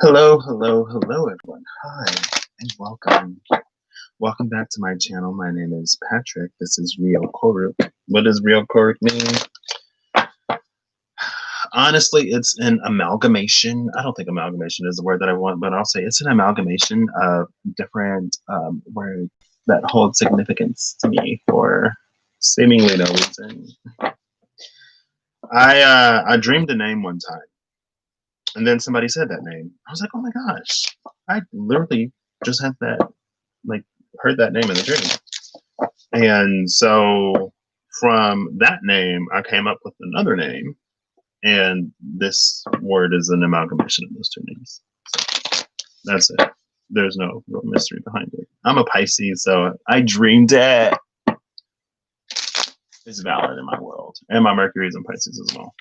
Hello, hello, hello, everyone. Hi, and welcome. Welcome back to my channel. My name is Patrick. This is Real Koruk. What does Real Koruk mean? Honestly, it's an amalgamation. I don't think amalgamation is the word that I want, but I'll say it's an amalgamation of different words that hold significance to me for seemingly no reason. I dreamed a name one time. And then somebody said that name. I was like, oh my gosh, I literally just had that, like, heard that name in the dream. And so from that name, I came up with another name. And this word is an amalgamation of those two names. So that's it. There's no real mystery behind it. I'm a Pisces, so I dreamed it. It's valid in my world. And my Mercury is in Pisces as well.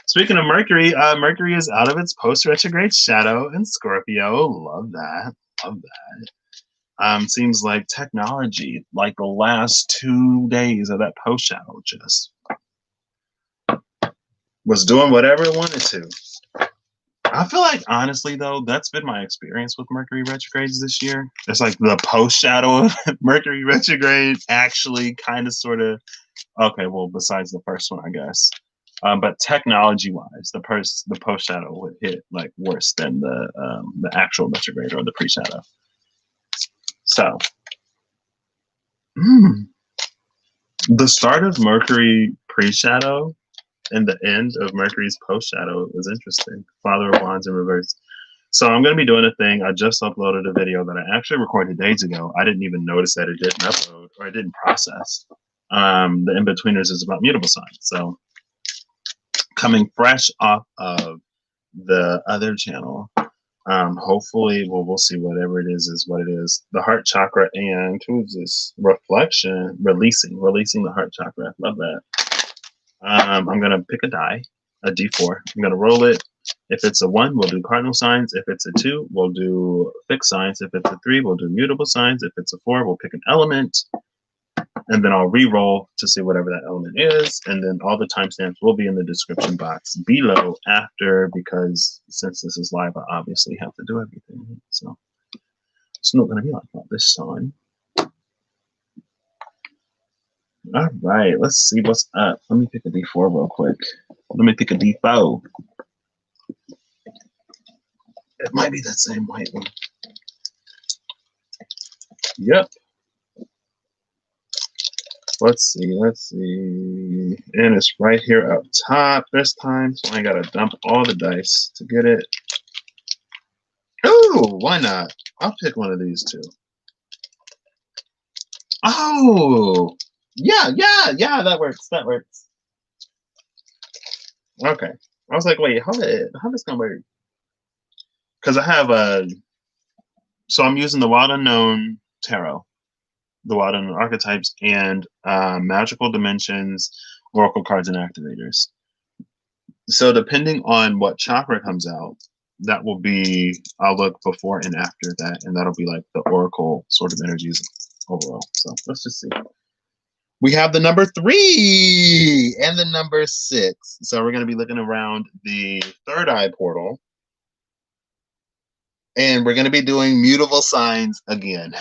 Speaking of Mercury, Mercury is out of its post-retrograde shadow in Scorpio. Love that. Love that. Seems like technology, like the last 2 days of that post-shadow, just was doing whatever it wanted to. I feel like, honestly, though, that's been my experience with Mercury retrogrades this year. It's like the post-shadow of Mercury retrograde actually kind of sort of, okay, well, besides the first one, I guess. But technology-wise, the post-shadow would hit like worse than the actual retrograde or the pre-shadow. So, the start of Mercury pre-shadow and the end of Mercury's post-shadow is interesting. Father of Wands in reverse. So I'm going to be doing a thing. I just uploaded a video that I actually recorded days ago. I didn't even notice that it didn't upload or it didn't process. The in-betweeners is about mutable signs. So coming fresh off of the other channel, hopefully we'll see. Whatever it is what it is. The heart chakra and who's this? Reflection, releasing the heart chakra. Love that. I'm gonna pick a die, a D4. I'm gonna roll it. If it's a 1, we'll do cardinal signs. If it's a 2, we'll do fixed signs. If it's a 3, we'll do mutable signs. If it's a 4, we'll pick an element. And then I'll re-roll to see whatever that element is. And then all the timestamps will be in the description box below after, because since this is live, I obviously have to do everything. So it's not going to be like that this time. All right, let's see what's up. Let me pick a D4 real quick. Let me pick a D4. It might be that same white one. Yep. Let's see. And it's right here up top this time, so I gotta dump all the dice to get it. Oh, why not? I'll pick one of these two. Oh, yeah, that works. Okay. I was like, wait, how this gonna work? Because I have so I'm using the Wild Unknown Tarot, the Wild Unknown Archetypes, and Magical Dimensions, Oracle Cards, and Activators. So depending on what chakra comes out, that will be, I'll look before and after that, and that'll be like the Oracle sort of energies overall. So let's just see. We have the number 3 and the number 6. So we're going to be looking around the third eye portal. And we're going to be doing mutable signs again.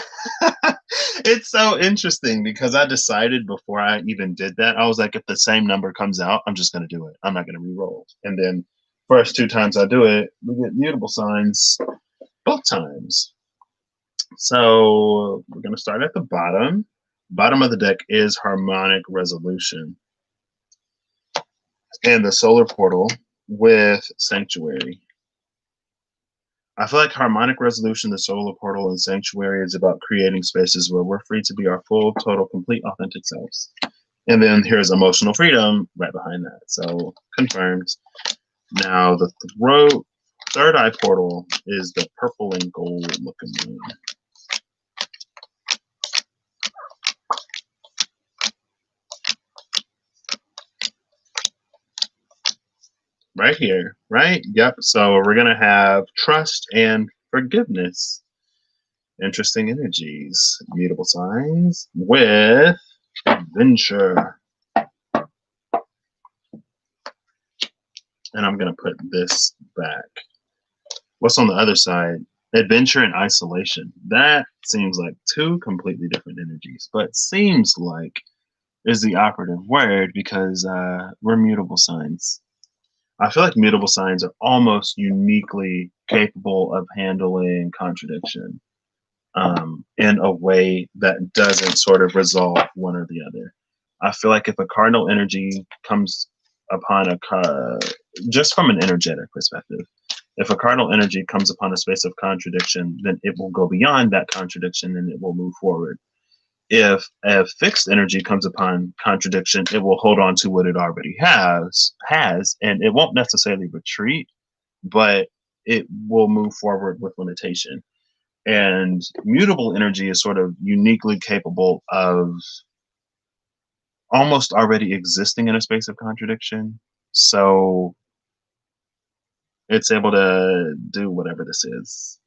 It's so interesting because I decided before I even did that, I was like, if the same number comes out, I'm just going to do it. I'm not going to re-roll. And then first 2 times I do it, we get mutable signs both times. So we're going to start at the bottom. Bottom of the deck is harmonic resolution. And the solar portal with sanctuary. I feel like harmonic resolution, the solar portal, and sanctuary is about creating spaces where we're free to be our full, total, complete, authentic selves. And then here's emotional freedom right behind that. So confirmed. Now the third eye portal is the purple and gold looking moon. Right here, right? Yep. So we're going to have trust and forgiveness. Interesting energies. Mutable signs with adventure. And I'm going to put this back. What's on the other side? Adventure and isolation. That seems like two completely different energies, but seems like is the operative word because we're mutable signs. I feel like mutable signs are almost uniquely capable of handling contradiction in a way that doesn't sort of resolve one or the other. I feel like if a cardinal energy comes upon just from an energetic perspective, if a cardinal energy comes upon a space of contradiction, then it will go beyond that contradiction and it will move forward. If a fixed energy comes upon contradiction, it will hold on to what it already has, and it won't necessarily retreat, but it will move forward with limitation. And mutable energy is sort of uniquely capable of almost already existing in a space of contradiction. So it's able to do whatever this is.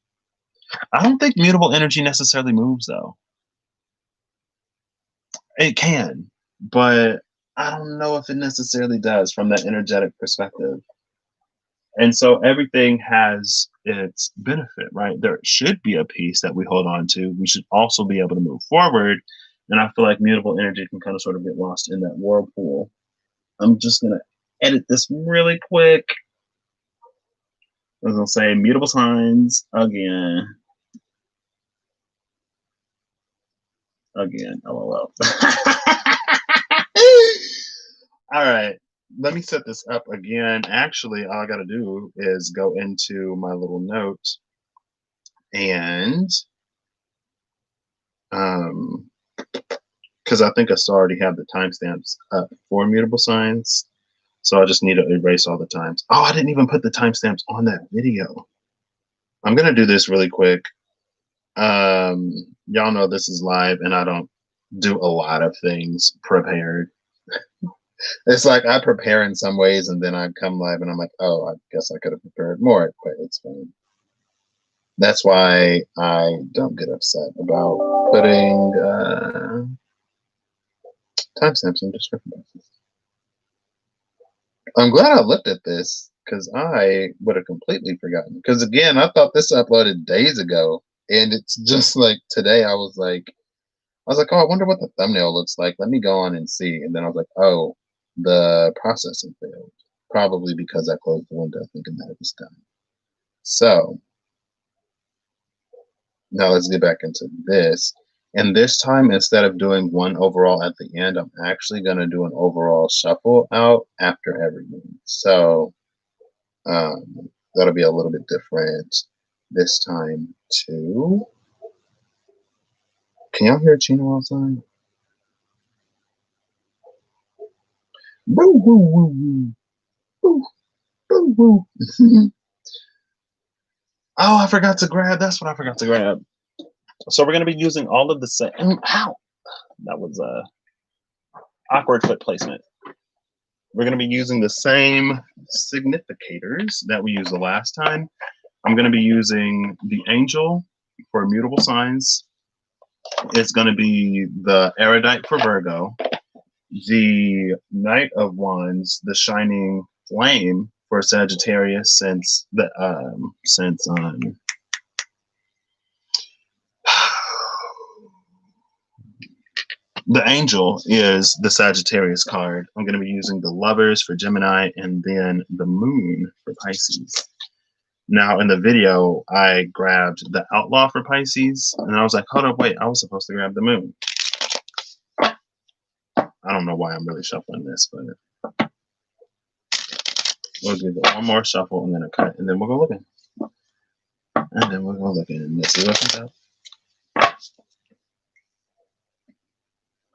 I don't think mutable energy necessarily moves, though. It can, but I don't know if it necessarily does from that energetic perspective. And so everything has its benefit, right? There should be a piece that we hold on to. We should also be able to move forward. And I feel like mutable energy can kind of sort of get lost in that whirlpool. I'm just going to edit this really quick. I was going to say mutable signs again. Again, lol. All right, let me set this up again. Actually, all I got to do is go into my little note and because I think I still already have the timestamps up for mutable signs. So I just need to erase all the times. Oh, I didn't even put the timestamps on that video. I'm going to do this really quick. Y'all know this is live and I don't do a lot of things prepared. It's like I prepare in some ways and then I come live and I'm like, oh, I guess I could have prepared more, but it's fine. That's why I don't get upset about putting timestamps in description boxes. I'm glad I looked at this because I would have completely forgotten. Because again, I thought this uploaded days ago, and it's just like today. I was like, oh, I wonder what the thumbnail looks like. Let me go on and see. And then I was like, oh, the processing failed. Probably because I closed the window thinking that it was done. So now let's get back into this. And this time, instead of doing one overall at the end, I'm actually going to do an overall shuffle out after everything. So that'll be a little bit different this time too. Can y'all hear Chino outside? Woo, woo, woo, woo. Woo, woo, woo. Oh, I forgot to grab. That's what I forgot to grab. So we're going to be using all of the same. Ow! That was awkward foot placement. We're going to be using the same significators that we used the last time. I'm going to be using the angel for mutable signs. It's going to be the erudite for Virgo, the Knight of Wands, the shining flame for Sagittarius, since the the angel is the Sagittarius card. I'm going to be using the lovers for Gemini and then the moon for Pisces. Now in the video, I grabbed the outlaw for Pisces and I was like, hold up, wait, I was supposed to grab the moon. I don't know why I'm really shuffling this, but we'll do one more shuffle and then a cut and then we'll go looking. And then we'll go looking and let's see what comes out.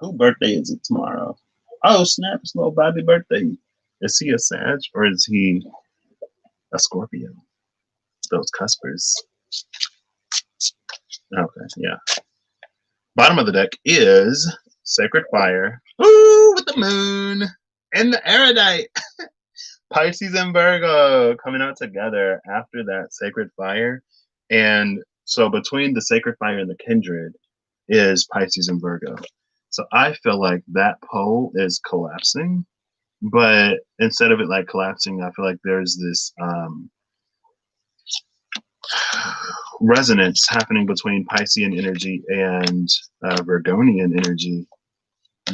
Whose birthday is it tomorrow? Oh, snap, it's little Bobby birthday. Is he a Sag or is he a Scorpio? Those cuspers. Okay, yeah. Bottom of the deck is Sacred Fire. Ooh, with the moon and the erudite. Pisces and Virgo coming out together after that Sacred Fire. And so between the Sacred Fire and the Kindred is Pisces and Virgo. So I feel like that pole is collapsing, but instead of it like collapsing, I feel like there's this resonance happening between Piscean energy and Virgonian energy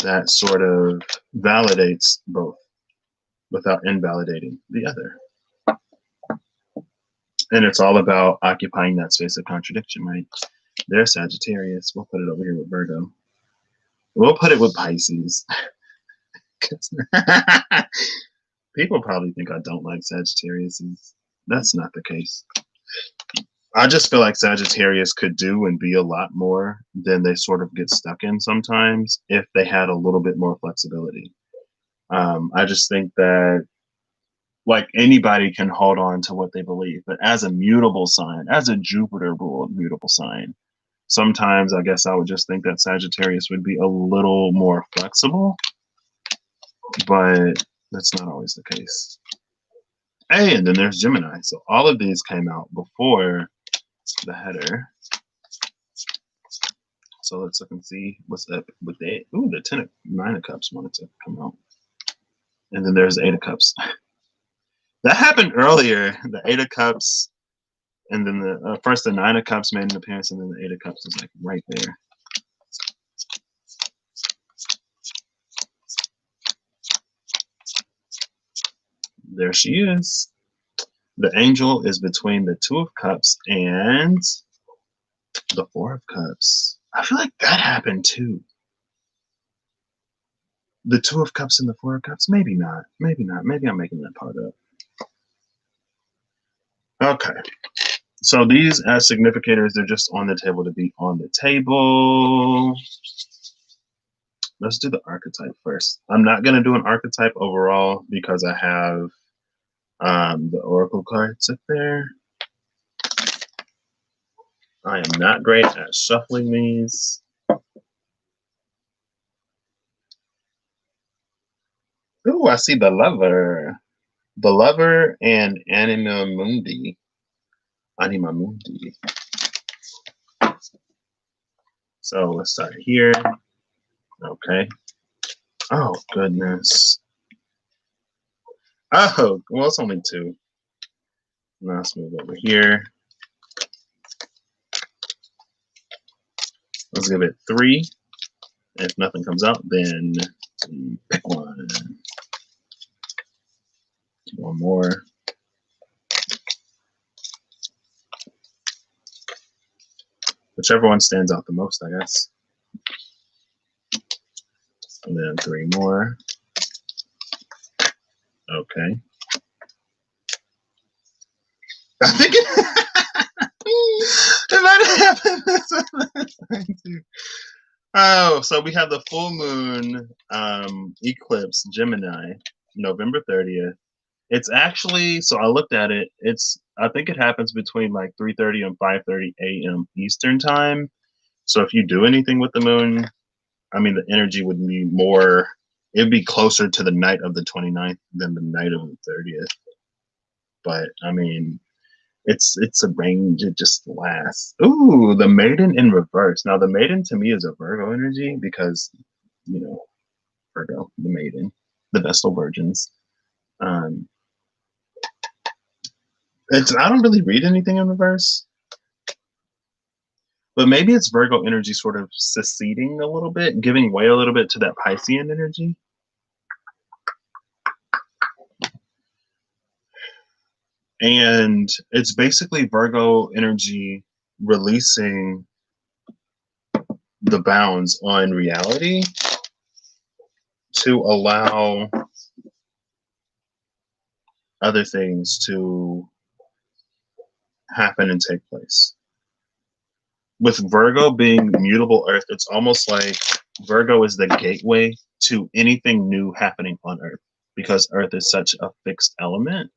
that sort of validates both without invalidating the other. And it's all about occupying that space of contradiction, right? There's Sagittarius. We'll put it over here with Virgo. We'll put it with Pisces. People probably think I don't like Sagittarius. That's not the case. I just feel like Sagittarius could do and be a lot more than they sort of get stuck in sometimes if they had a little bit more flexibility. I just think that like anybody can hold on to what they believe, but as a mutable sign, as a Jupiter ruled mutable sign, sometimes I guess I would just think that Sagittarius would be a little more flexible, but that's not always the case. Hey, and then there's Gemini. So all of these came out before the header. So let's look and see what's up with that. Ooh, the Nine of Cups wanted to come out. And then there's the Eight of Cups. That happened earlier. The Eight of Cups, and then the first the Nine of Cups made an appearance, and then the Eight of Cups is like right there. There she is. The angel is between the Two of Cups and the Four of Cups. I feel like that happened too. The Two of Cups and the Four of Cups? Maybe not. Maybe not. Maybe I'm making that part up. Okay. So these as significators, they're just on the table to be on the table. Let's do the archetype first. I'm not going to do an archetype overall because I have the oracle cards up there. I am not great at shuffling these. Ooh, I see the Lover. The Lover and Anima Mundi. Anima Mundi. So let's start here. Okay. Oh, goodness. Oh, well, it's only two. Now let's move over here. Let's give it 3. If nothing comes out, then pick one. One more. Whichever one stands out the most, I guess. And then 3 more. Okay. I think it might have happened too. Oh, so we have the full moon eclipse Gemini, November 30th. It's actually, so I looked at it, I think it happens between like 3:30 and 5:30 a.m. Eastern time. So if you do anything with the moon, I mean, the energy would be more, it'd be closer to the night of the 29th than the night of the 30th. But I mean, it's a range, it just lasts. Ooh, the Maiden in reverse. Now the Maiden to me is a Virgo energy because, you know, Virgo, the Maiden, the Vestal Virgins. I don't really read anything in reverse, but maybe it's Virgo energy sort of seceding a little bit, giving way a little bit to that Piscean energy. And it's basically Virgo energy releasing the bounds on reality to allow other things to happen and take place. With Virgo being mutable Earth, it's almost like Virgo is the gateway to anything new happening on Earth because Earth is such a fixed element.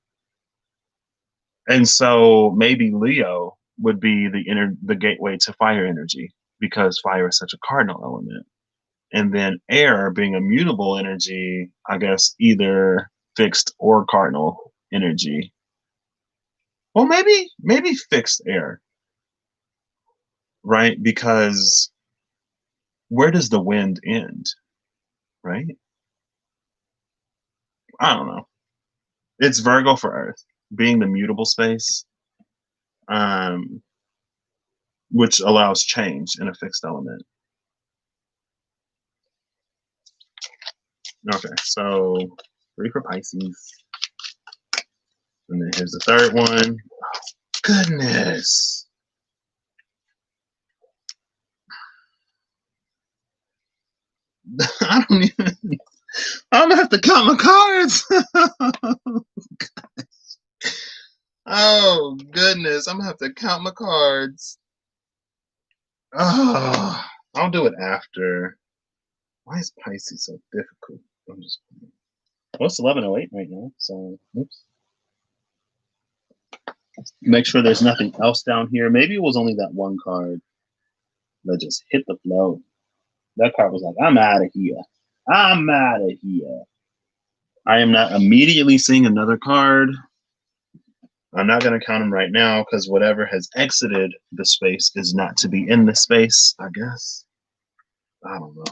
And so maybe Leo would be the gateway to fire energy because fire is such a cardinal element. And then air being a mutable energy, I guess either fixed or cardinal energy. Well, maybe fixed air, right? Because where does the wind end, right? I don't know. It's Virgo for Earth, being the mutable space. which allows change in a fixed element. Okay, so 3 for Pisces. And then here's the third one. Oh, goodness. I don't even. I'm gonna have to count my cards. Oh goodness, I'm gonna have to count my cards. Oh, I'll do it after. Why is Pisces so difficult? I'm just. Well, it's 11:08 right now, so oops. Make sure there's nothing else down here. Maybe it was only that one card that just hit the flow. That card was like, I'm out of here. I'm out of here. I am not immediately seeing another card. I'm not going to count them right now because whatever has exited the space is not to be in the space, I guess. I don't know.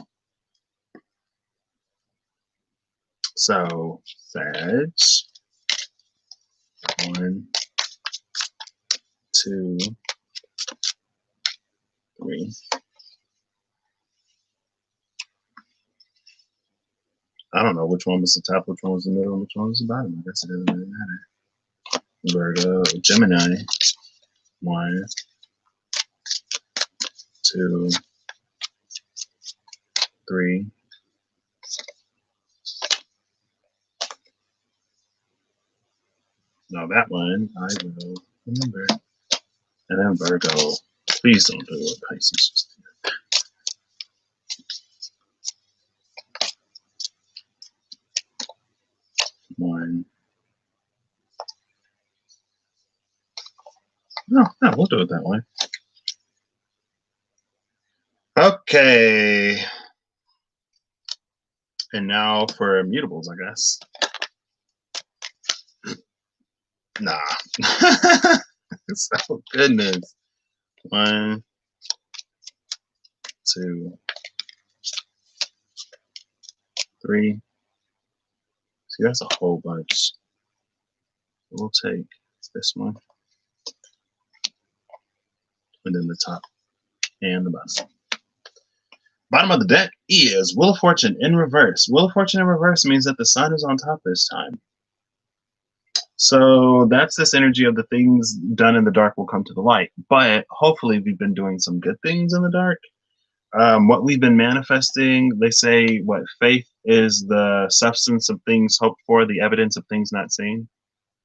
So, Sag. 1, 2, 3. I don't know which one was the top, which one was the middle, and which one was the bottom. I guess it doesn't really matter. Virgo, Gemini. 1, 2, 3. Now that one I will remember. And then Virgo. Please don't do what Pisces just did. 1. No, we'll do it that way. Okay. And now for mutables, I guess. Nah. So goodness. 1, 2, 3. See, that's a whole bunch. We'll take this one. And then the top and the bottom. Bottom of the deck is Wheel of Fortune in reverse. Wheel of Fortune in reverse means that the sun is on top this time. So that's this energy of the things done in the dark will come to the light. But hopefully we've been doing some good things in the dark. What we've been manifesting, they say, what faith is the substance of things hoped for, the evidence of things not seen,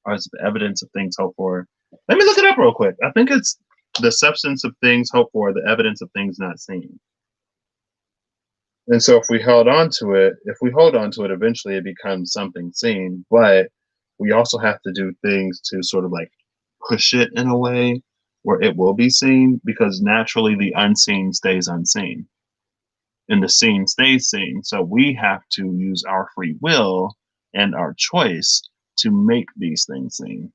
or is it the evidence of things hoped for? Let me look it up real quick. I think it's the substance of things hoped for, the evidence of things not seen. And so if we hold on to it, eventually it becomes something seen. But we also have to do things to sort of like push it in a way where it will be seen, because naturally the unseen stays unseen and the seen stays seen. So we have to use our free will and our choice to make these things seen.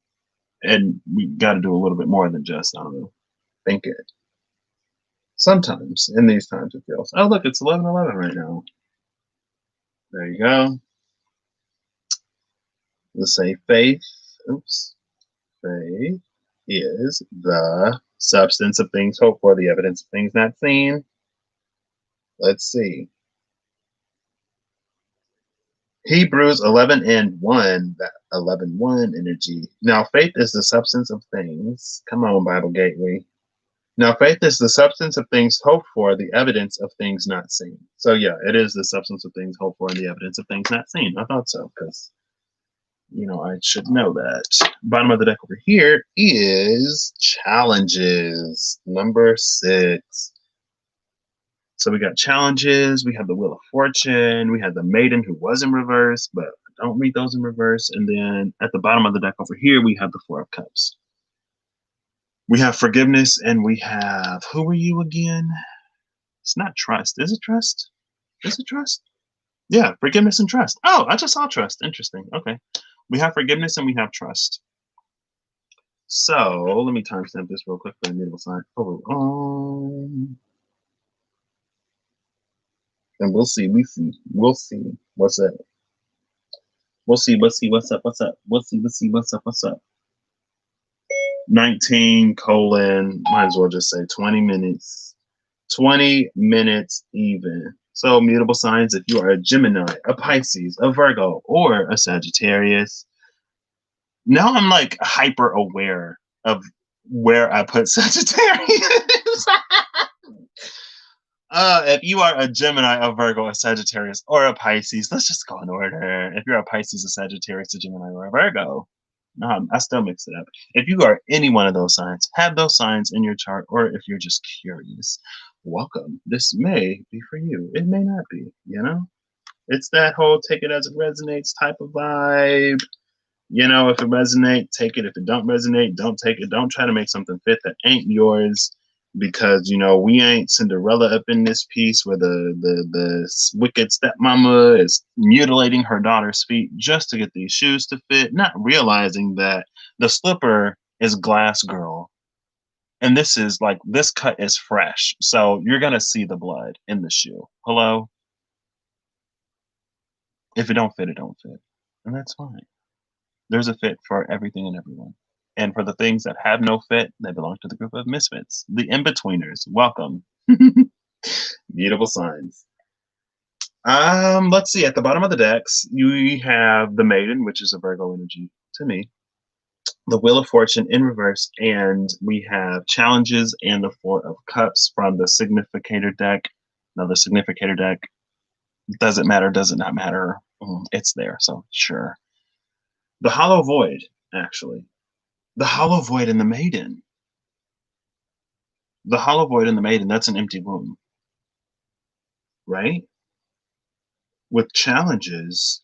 And we got to do a little bit more than just, I don't know, think it. Sometimes in these times it feels, oh, look, it's 11:11 right now. There you go. Let's say faith. Oops. Faith is the substance of things hoped for, the evidence of things not seen. Let's see. Hebrews 11:1, that 11:1 energy. Now, faith is the substance of things. Come on, Bible Gateway. Now, faith is the substance of things hoped for, the evidence of things not seen. So, yeah, it is the substance of things hoped for and the evidence of things not seen. I thought so, because, you know, I should know that. Bottom of the deck over here is challenges, number 6. So we got challenges, we have the Wheel of Fortune, we have the Maiden who was in reverse, but don't read those in reverse. And then at the bottom of the deck over here, we have the Four of Cups. We have forgiveness, and we have, who were you again? It's not trust. Is it trust? Is it trust? Yeah, forgiveness and trust. Oh, I just saw trust. Interesting. Okay. We have forgiveness and we have trust. So let me timestamp this real quick for the mutable sign. And we'll see. We'll see. What's up? We'll see. What's up? What's up? We'll see. What's up? What's up? 19 colon, might as well just say 20 minutes. 20 minutes even. So mutable signs, if you are a Gemini, a Pisces, a Virgo, or a Sagittarius. Now I'm like hyper aware of where I put Sagittarius. If you are a Gemini, a Virgo, a Sagittarius, or a Pisces, let's just go in order. If you're a Pisces, a Sagittarius, a Gemini, or a Virgo, no, I still mix it up. If you are any one of those signs, have those signs in your chart, or if you're just curious, welcome. This may be for you. It may not be, you know? It's that whole take it as it resonates type of vibe. You know, if it resonates, take it. If it don't resonate, don't take it. Don't try to make something fit that ain't yours, because you know we ain't Cinderella up in this piece where the wicked stepmama is mutilating her daughter's feet just to get these shoes to fit, not realizing that the slipper is glass girl, and this is like this cut is fresh, so you're gonna see the blood in the shoe. Hello, if it don't fit, it don't fit, and that's fine. There's a fit for everything and everyone. And for the things that have no fit, they belong to the group of misfits, the in-betweeners. Welcome. Mutable signs. Let's see. At the bottom of the decks, you have the Maiden, which is a Virgo energy to me. The Wheel of Fortune in reverse, and we have Challenges and the Four of Cups from the Significator deck. Now, the Significator deck, does it matter? Does it not matter? It's there, so sure. The Hollow Void, actually. The Hollow Void in the Maiden. The Hollow Void in the Maiden, that's an empty womb. Right? With Challenges,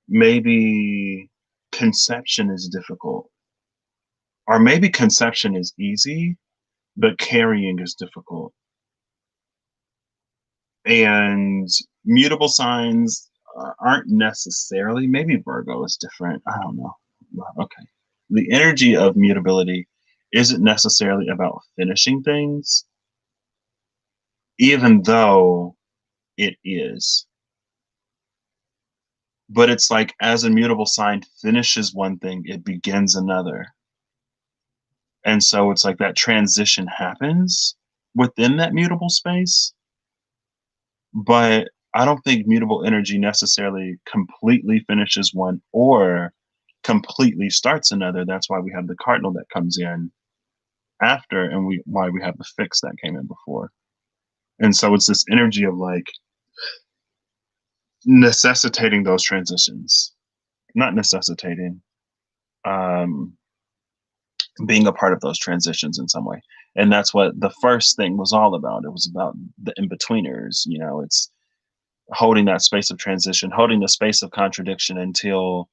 maybe conception is difficult. Or maybe conception is easy, but carrying is difficult. And mutable signs aren't necessarily, maybe Virgo is different. I don't know. Okay. The energy of mutability isn't necessarily about finishing things, even though it is. But it's like as a mutable sign finishes one thing, it begins another. And so it's like that transition happens within that mutable space. But I don't think mutable energy necessarily completely finishes one or completely starts another. That's why we have the cardinal that comes in after, and why we have the fix that came in before. And so it's this energy of like necessitating those transitions, not necessitating, being a part of those transitions in some way. And that's what the first thing was all about. It was about the in-betweeners, you know, it's holding that space of transition, holding the space of contradiction until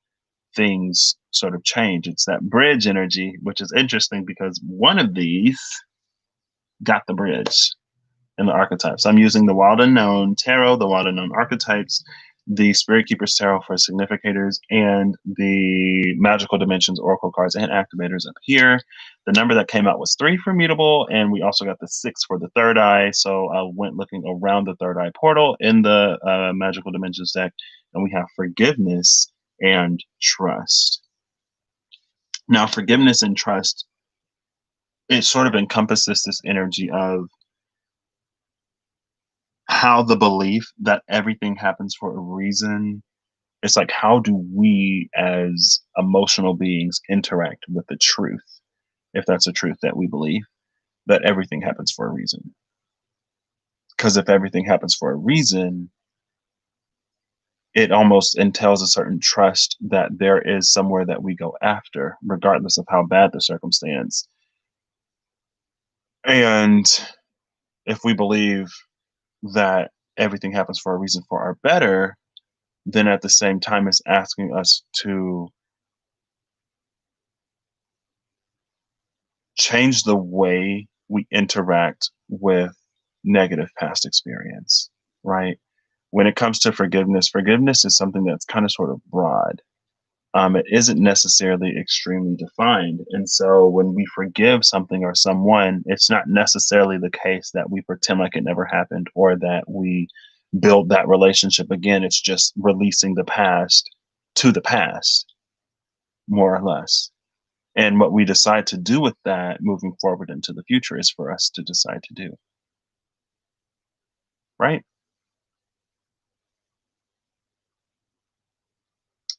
things sort of change. It's that bridge energy, which is interesting because one of these got the bridge in the archetypes. I'm using the Wild Unknown Tarot, the Wild Unknown Archetypes, the Spirit Keepers Tarot for significators, and the Magical Dimensions Oracle cards and activators up here. The number that came out was 3 for mutable, and we also got the 6 for the third eye. So I went looking around the third eye portal in the Magical Dimensions deck, and we have forgiveness and trust. Now, forgiveness and trust, it sort of encompasses this energy of how the belief that everything happens for a reason, it's like, how do we as emotional beings interact with the truth, if that's a truth that we believe, that everything happens for a reason? Because if everything happens for a reason, it almost entails a certain trust that there is somewhere that we go after, regardless of how bad the circumstance. And if we believe that everything happens for a reason for our better, then at the same time it's asking us to change the way we interact with negative past experience, right? When it comes to forgiveness, forgiveness is something that's kind of sort of broad. It isn't necessarily extremely defined. And so when we forgive something or someone, it's not necessarily the case that we pretend like it never happened or that we build that relationship again. It's just releasing the past to the past, more or less. And what we decide to do with that moving forward into the future is for us to decide to do. Right?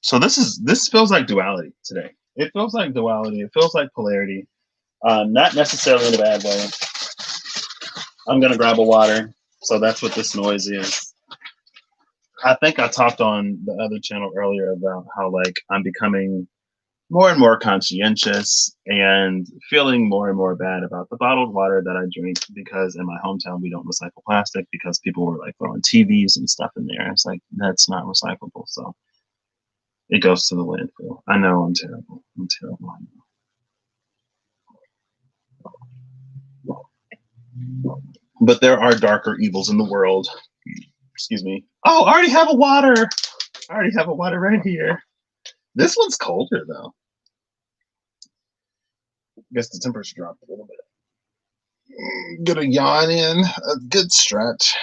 So this feels like duality today. It feels like duality. It feels like polarity. Not necessarily in a bad way. I'm gonna grab a water. So that's what this noise is. I think I talked on the other channel earlier about how like I'm becoming more and more conscientious and feeling more and more bad about the bottled water that I drink, because in my hometown we don't recycle plastic, because people were like throwing TVs and stuff in there. It's like, that's not recyclable. So it goes to the landfill. I know I'm terrible. I'm terrible. But there are darker evils in the world. Excuse me. Oh, I already have a water. I already have a water right here. This one's colder though. I guess the temperature dropped a little bit. Get a yawn in. A good stretch.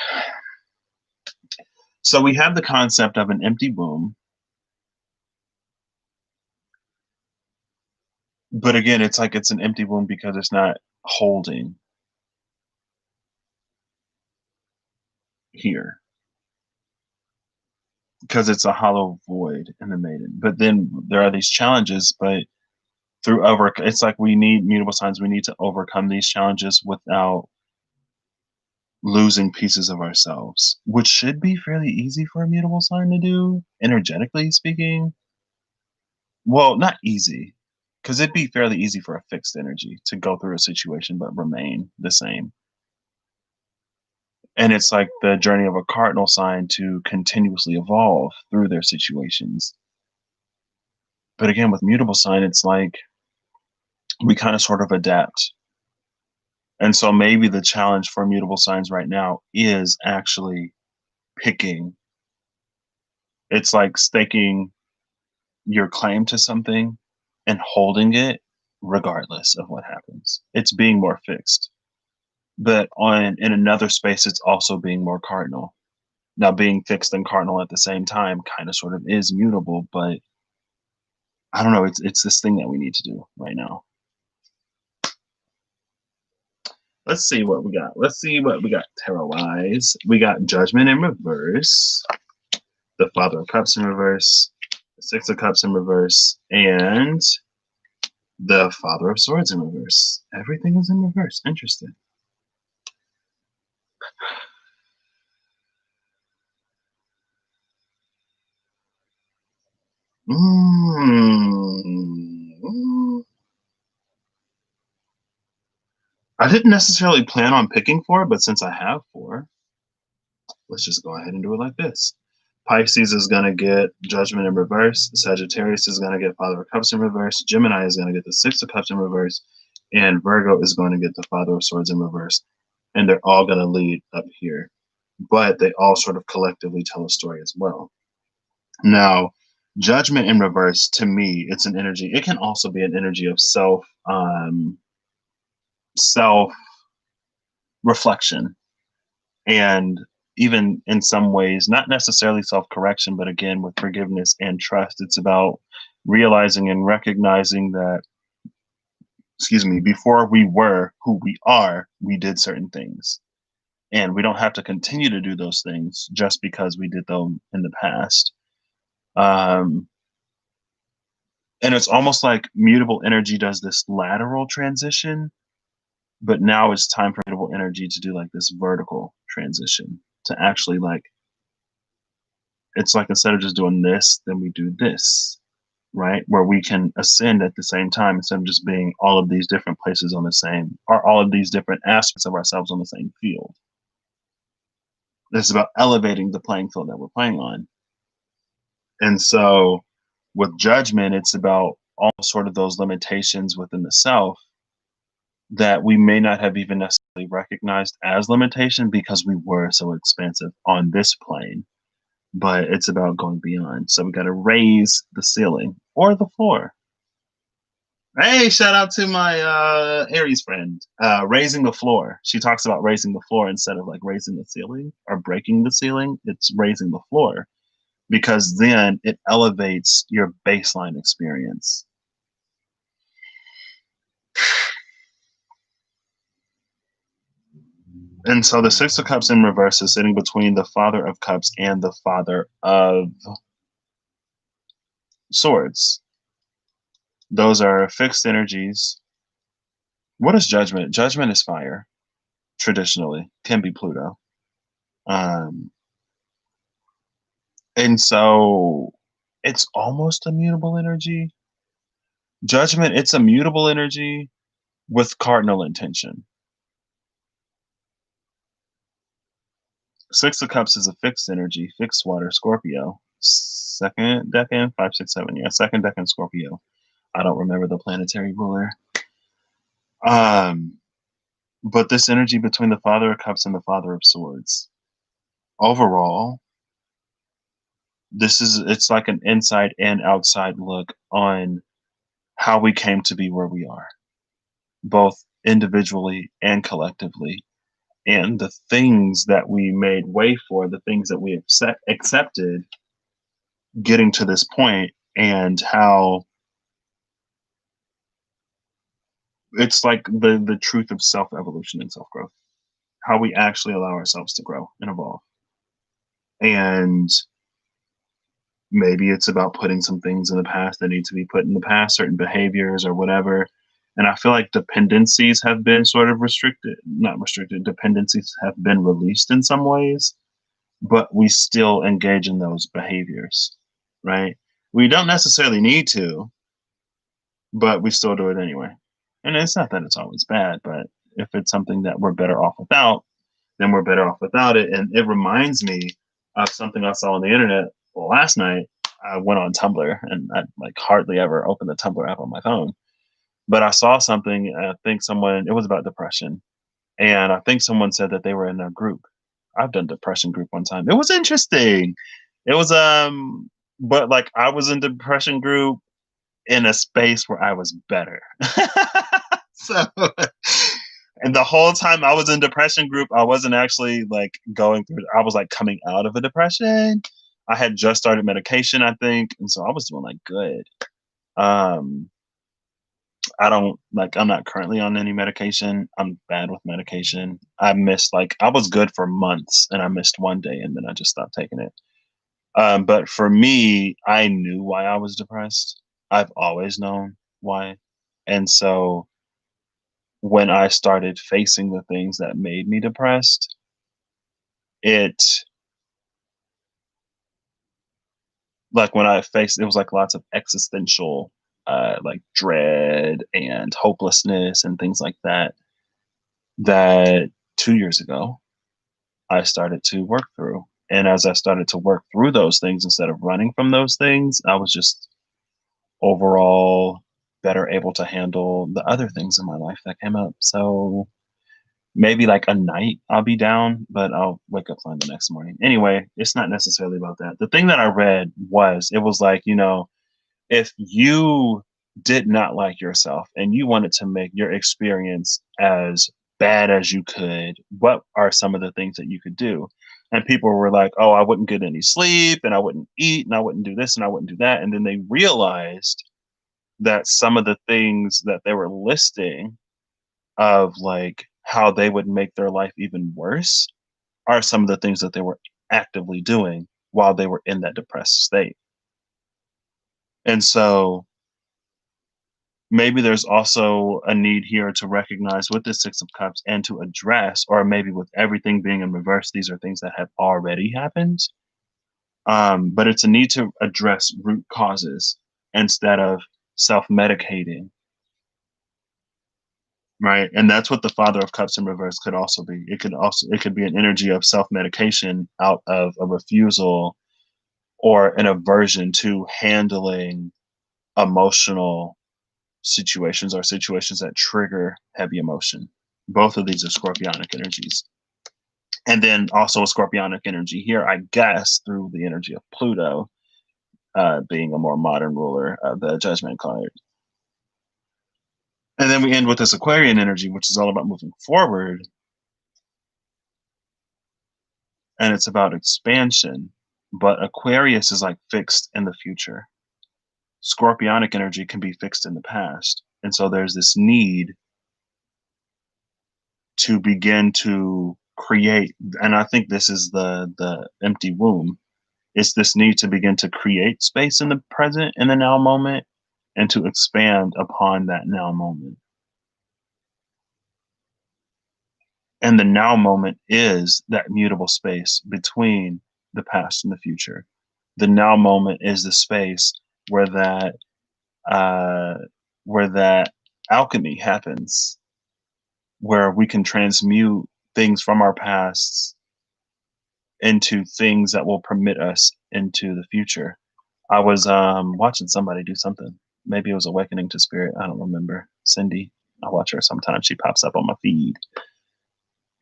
So we have the concept of an empty womb. But again, it's like it's an empty womb because it's not holding here. Because it's a hollow void in the maiden. But then there are these challenges, but it's like we need mutable signs. We need to overcome these challenges without losing pieces of ourselves, which should be fairly easy for a mutable sign to do, energetically speaking. Well, not easy, because it'd be fairly easy for a fixed energy to go through a situation but remain the same. And it's like the journey of a cardinal sign to continuously evolve through their situations. But again, with mutable sign, it's like we kind of sort of adapt. And so maybe the challenge for mutable signs right now is actually picking. It's like staking your claim to something and holding it regardless of what happens. It's being more fixed. But in another space, it's also being more cardinal. Now, being fixed and cardinal at the same time kind of sort of is mutable, but I don't know. It's this thing that we need to do right now. Let's see what we got. Let's see what we got tarot-wise. We got Judgment in reverse, the Father of Cups in reverse, the Six of Cups in reverse, and the Father of Swords in reverse. Everything is in reverse. Interesting. I didn't necessarily plan on picking 4, but since I have 4, let's just go ahead and do it like this. Pisces is going to get Judgment in reverse. Sagittarius is going to get Father of Cups in reverse. Gemini is going to get the Six of Cups in reverse. And Virgo is going to get the Father of Swords in reverse. And they're all going to lead up here. But they all sort of collectively tell a story as well. Now, Judgment in reverse, to me, it's an energy. It can also be an energy of self reflection, and even in some ways, not necessarily self-correction, but again, with forgiveness and trust, it's about realizing and recognizing that, before we were who we are, we did certain things. And we don't have to continue to do those things just because we did them in the past. And it's almost like mutable energy does this lateral transition, but now it's time for mutable energy to do like this vertical transition, to actually like, it's like instead of just doing this, then we do this, right? Where we can ascend at the same time instead of just being all of these different places on the same, or all of these different aspects of ourselves on the same field. It's about elevating the playing field that we're playing on. And so with Judgment, it's about all sort of those limitations within the self that we may not have even necessarily recognized as limitation because we were so expansive on this plane. But it's about going beyond. So we got to raise the ceiling or the floor. Hey, shout out to my Aries friend, raising the floor. She talks about raising the floor instead of like raising the ceiling or breaking the ceiling. It's raising the floor, because then it elevates your baseline experience. And so the Six of Cups in reverse is sitting between the Father of Cups and the Father of Swords. Those are fixed energies. What is judgment? Judgment is fire, traditionally, can be Pluto. Um, and so it's almost a mutable energy. Judgment, it's a mutable energy with cardinal intention. Six of Cups is a fixed energy, fixed water, Scorpio. Second decan, 5, 6, 7. Yeah, second decan Scorpio. I don't remember the planetary ruler. But this energy between the Father of Cups and the Father of Swords. Overall, it's like an inside and outside look on how we came to be where we are, both individually and collectively, and the things that we made way for, the things that we accepted getting to this point, and how it's like the truth of self-evolution and self-growth, how we actually allow ourselves to grow and evolve. And maybe it's about putting some things in the past that need to be put in the past, certain behaviors or whatever. And I feel like dependencies have been sort of not restricted, dependencies have been released in some ways, but we still engage in those behaviors, right? We don't necessarily need to, but we still do it anyway. And it's not that it's always bad, but if it's something that we're better off without, then we're better off without it. And it reminds me of something I saw on the internet last night. I went on Tumblr, and I like hardly ever open the Tumblr app on my phone. But I saw something, I think it was about depression. And I think someone said that they were in a group. I've done depression group one time. It was interesting. It was but like I was in depression group in a space where I was better. So and the whole time I was in depression group, I wasn't actually like going through I was like coming out of a depression. I had just started medication, I think, and so I was doing like good. Um I'm not currently on any medication. I'm bad with medication. I was good for months and I missed one day and then I just stopped taking it. But for me, I knew why I was depressed. I've always known why. And so when I started facing the things that made me depressed, it like when I faced it was like lots of existential like dread and hopelessness and things like that that 2 years ago I started to work through. And as I started to work through those things instead of running from those things, I was just overall better able to handle the other things in my life that came up. So maybe like a night I'll be down, but I'll wake up fine the next morning. Anyway, it's not necessarily about that. The thing that I read it was like, if you did not like yourself and you wanted to make your experience as bad as you could, what are some of the things that you could do? And people were like, oh, I wouldn't get any sleep and I wouldn't eat and I wouldn't do this and I wouldn't do that. And then they realized that some of the things that they were listing of like how they would make their life even worse are some of the things that they were actively doing while they were in that depressed state. And so maybe there's also a need here to recognize with the Six of Cups and to address, or maybe with everything being in reverse, these are things that have already happened. But it's a need to address root causes instead of self-medicating, right? And that's what the Father of Cups in reverse could also be. It could be an energy of self-medication out of a refusal or an aversion to handling emotional situations or situations that trigger heavy emotion. Both of these are scorpionic energies. And then also a scorpionic energy here, I guess, through the energy of Pluto, being a more modern ruler of the judgment card. And then we end with this Aquarian energy, which is all about moving forward. And it's about expansion. But Aquarius is like fixed in the future. Scorpionic energy can be fixed in the past. And so there's this need to begin to create, and I think this is the empty womb. It's this need to begin to create space in the present, in the now moment, and to expand upon that now moment. And the now moment is that mutable space between the past and the future. The now moment is the space where that uh, where that alchemy happens, where we can transmute things from our pasts into things that will permit us into the future. I was watching somebody do something. Maybe it was Awakening to Spirit. I don't remember. Cindy. I watch her sometimes. She pops up on my feed.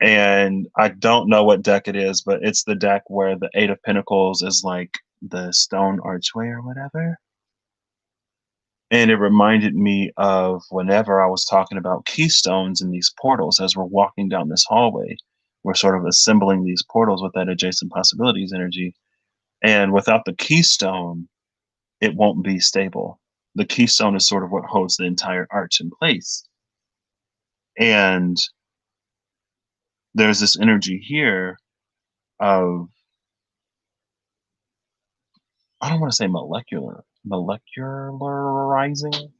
And I don't know what deck it is, but it's the deck where the Eight of Pentacles is like the stone archway or whatever. And it reminded me of whenever I was talking about keystones in these portals as we're walking down this hallway. We're sort of assembling these portals with that adjacent possibilities energy. And without the keystone, it won't be stable. The keystone is sort of what holds the entire arch in place. And there's this energy here of, I don't want to say molecularizing,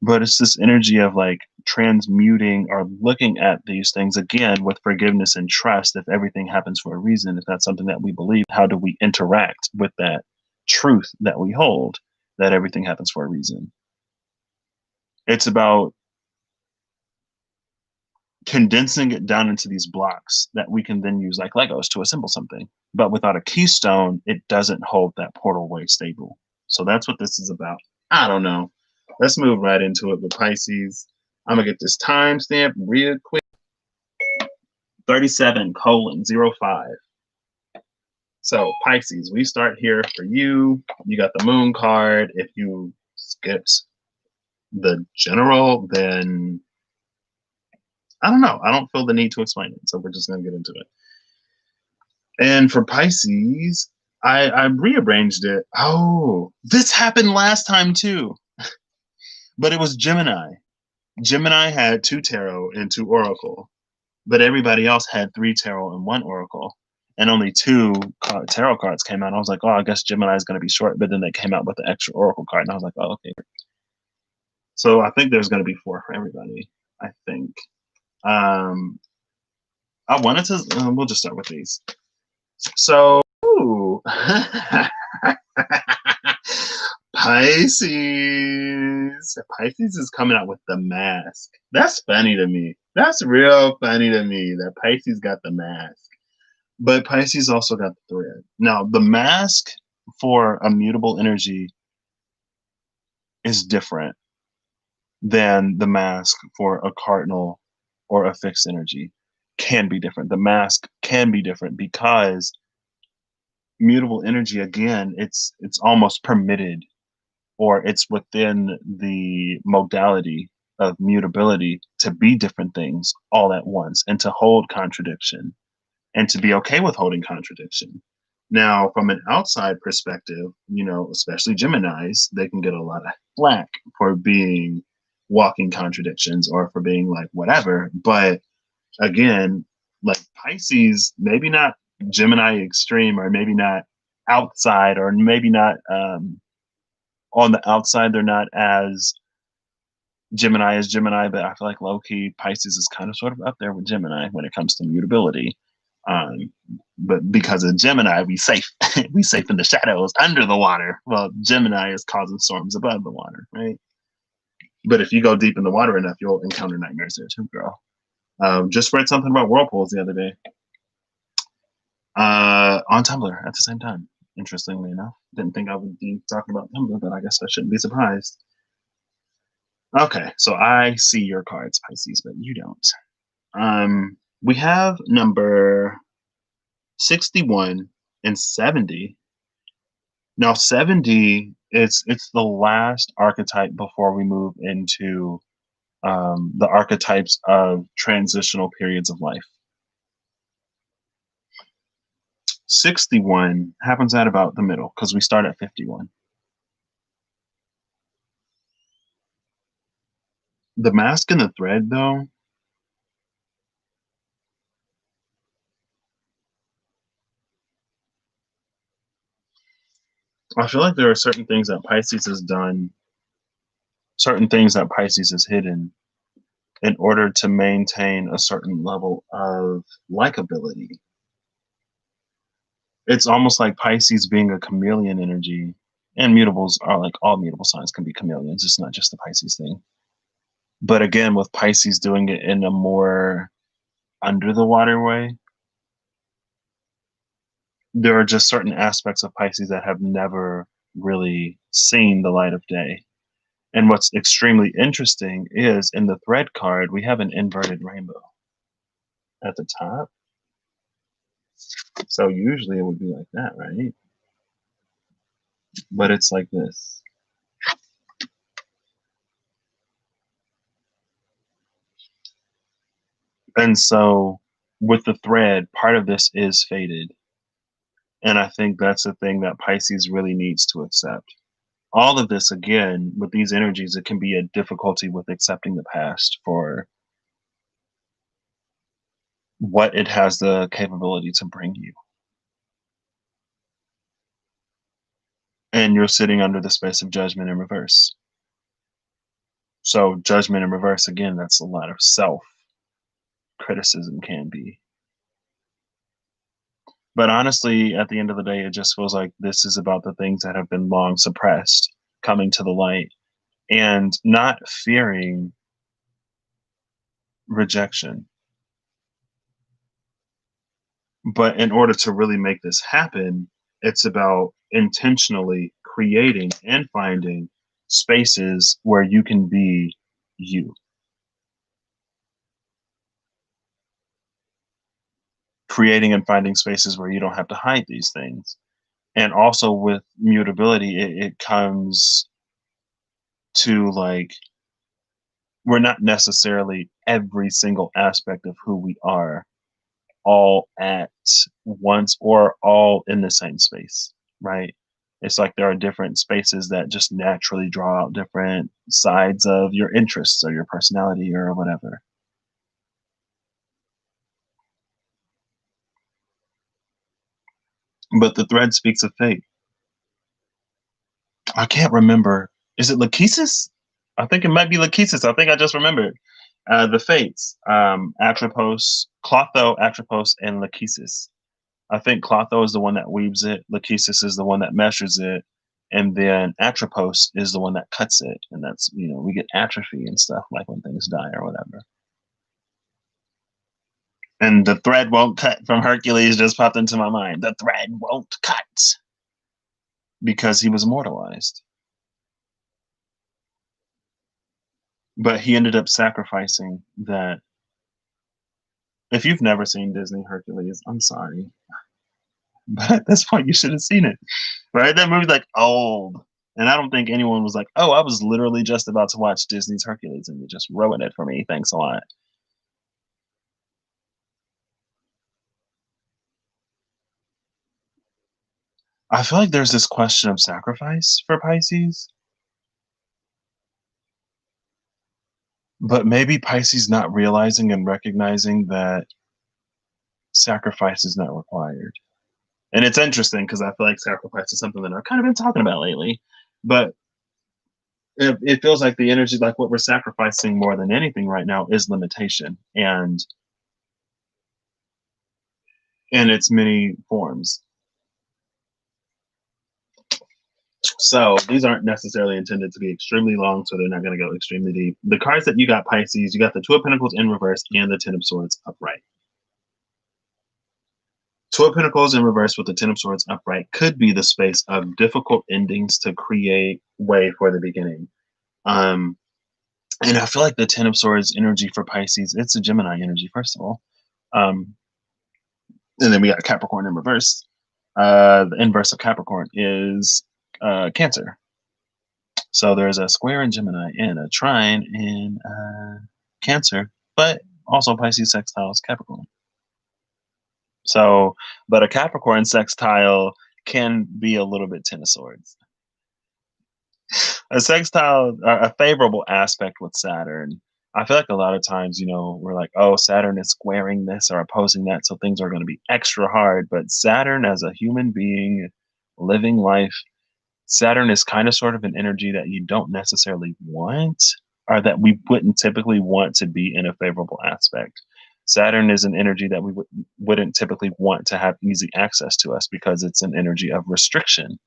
but it's this energy of like transmuting or looking at these things again with forgiveness and trust. If everything happens for a reason, if that's something that we believe, how do we interact with that truth that we hold, that everything happens for a reason? It's about condensing it down into these blocks that we can then use like Legos to assemble something. But without a keystone, it doesn't hold that portal way stable. So that's what this is about. I don't know. Let's move right into it with Pisces. I'm gonna get this timestamp real quick. 37:05. So Pisces, we start here for you. You got the moon card. If you skipped the general, then I don't know. I don't feel the need to explain it. So we're just gonna get into it. And for Pisces, I rearranged it. Oh, this happened last time too, but it was Gemini. Gemini had 2 tarot and 2 oracle, but everybody else had 3 tarot and 1 oracle, and only 2 tarot cards came out. I was like, oh, I guess Gemini is going to be short, but then they came out with the extra oracle card, and I was like, oh, okay. So I think there's going to be 4 for everybody. I think. I wanted to. We'll just start with these. So. Ooh. Pisces. Pisces is coming out with the mask. That's funny to me. That's real funny to me that Pisces got the mask. But Pisces also got the thread. Now, the mask for a mutable energy is different than the mask for a cardinal or a fixed energy. Can be different. The mask can be different because mutable energy, again, it's almost permitted, or it's within the modality of mutability to be different things all at once and to hold contradiction and to be okay with holding contradiction. Now, from an outside perspective, especially Geminis, they can get a lot of flack for being walking contradictions or for being like whatever. But again, like Pisces, maybe not Gemini extreme, or maybe not outside, or maybe not on the outside, they're not as Gemini as Gemini, but I feel like low key Pisces is kind of sort of up there with Gemini when it comes to mutability. But because of Gemini, we safe. We safe in the shadows under the water. Well, Gemini is causing storms above the water, right? But if you go deep in the water enough, you'll encounter nightmares there too, girl. Just read something about whirlpools the other day on Tumblr at the same time. Interestingly enough, didn't think I would be talking about Tumblr, but I guess I shouldn't be surprised. Okay, so I see your cards, Pisces, but you don't. We have number 61 and 70. Now 70, it's the last archetype before we move into the archetypes of transitional periods of life. 61 happens at about the middle because we start at 51. The mask and the thread, though, I feel like there are certain things that Pisces has done, certain things that Pisces has hidden in order to maintain a certain level of likability. It's almost like Pisces being a chameleon energy, and mutables are like all mutable signs can be chameleons. It's not just the Pisces thing. But again, with Pisces doing it in a more under the water way, there are just certain aspects of Pisces that have never really seen the light of day. And what's extremely interesting is in the thread card, we have an inverted rainbow at the top. So usually it would be like that, right? But it's like this. And so with the thread, part of this is faded. And I think that's the thing that Pisces really needs to accept. All of this, again, with these energies, it can be a difficulty with accepting the past for what it has the capability to bring you. And you're sitting under the space of judgment in reverse. So, judgment in reverse, again, that's a lot of self criticism, can be. But honestly, at the end of the day, it just feels like this is about the things that have been long suppressed coming to the light and not fearing rejection. But in order to really make this happen, it's about intentionally creating and finding spaces where you can be you. Creating and finding spaces where you don't have to hide these things. And also with mutability, it comes to like, we're not necessarily every single aspect of who we are all at once or all in the same space, right? It's like there are different spaces that just naturally draw out different sides of your interests or your personality or whatever. But the thread speaks of fate. I can't remember. Is it Lachesis? I think it might be Lachesis. I think I just remembered. The fates, Atropos, Clotho, Atropos, and Lachesis. I think Clotho is the one that weaves it. Lachesis is the one that measures it. And then Atropos is the one that cuts it. And that's, we get atrophy and stuff like when things die or whatever. And the thread won't cut from Hercules just popped into my mind. The thread won't cut because he was immortalized. But he ended up sacrificing that. If you've never seen Disney Hercules, I'm sorry. But at this point, you should have seen it, right? That movie's like old. And I don't think anyone was like, oh, I was literally just about to watch Disney's Hercules and you just ruined it for me. Thanks a lot. I feel like there's this question of sacrifice for Pisces, but maybe Pisces not realizing and recognizing that sacrifice is not required. And it's interesting because I feel like sacrifice is something that I've kind of been talking about lately. But it feels like the energy, like what we're sacrificing more than anything right now, is limitation and in its many forms. So these aren't necessarily intended to be extremely long, so they're not going to go extremely deep. The cards that you got, Pisces, you got the Two of Pentacles in reverse and the Ten of Swords upright. Two of Pentacles in reverse with the Ten of Swords upright could be the space of difficult endings to create way for the beginning. And I feel like the Ten of Swords energy for Pisces, it's a Gemini energy, first of all. And then we got Capricorn in reverse. The inverse of Capricorn is Cancer. So there's a square in Gemini and a trine in Cancer, but also Pisces sextiles Capricorn. So, but a Capricorn sextile can be a little bit Ten of Swords. A sextile, a favorable aspect with Saturn I feel like a lot of times, we're like, oh, Saturn is squaring this or opposing that, so things are going to be extra hard. But Saturn, as a human being living life, Saturn is kind of sort of an energy that you don't necessarily want, or that we wouldn't typically want to be in a favorable aspect. Saturn is an energy that we wouldn't typically want to have easy access to us because it's an energy of restriction.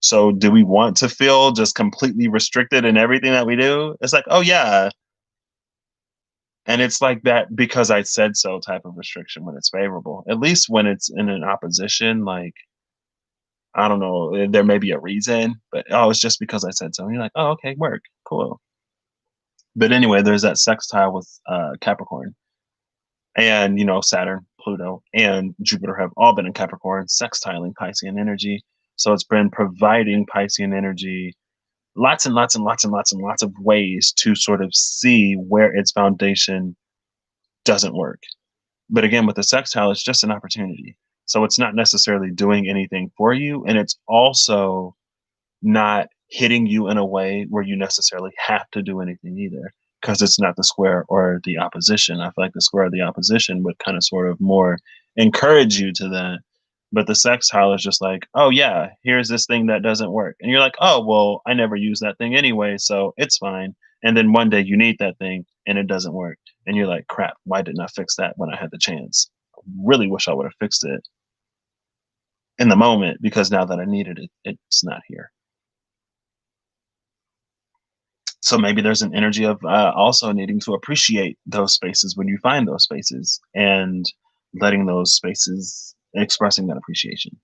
So, do we want to feel just completely restricted in everything that we do? It's like, oh, yeah. And it's like that because I said so type of restriction when it's favorable. At least when it's in an opposition, like, I don't know, there may be a reason, but oh, it's just because I said so. And you're like, oh, okay, work, cool. But anyway, there's that sextile with Capricorn, and Saturn, Pluto, and Jupiter have all been in Capricorn, sextiling Piscean energy. So it's been providing Piscean energy lots and lots and lots and lots and lots of ways to sort of see where its foundation doesn't work. But again, with the sextile, it's just an opportunity. So it's not necessarily doing anything for you. And it's also not hitting you in a way where you necessarily have to do anything either, because it's not the square or the opposition. I feel like the square or the opposition would kind of sort of more encourage you to that. But the sextile is just like, oh, yeah, here's this thing that doesn't work. And you're like, oh, well, I never use that thing anyway, so it's fine. And then one day you need that thing and it doesn't work. And you're like, crap, why didn't I fix that when I had the chance? I really wish I would have fixed it in the moment, because now that I needed it, it's not here. So maybe there's an energy of also needing to appreciate those spaces when you find those spaces, and letting those spaces, expressing that appreciation.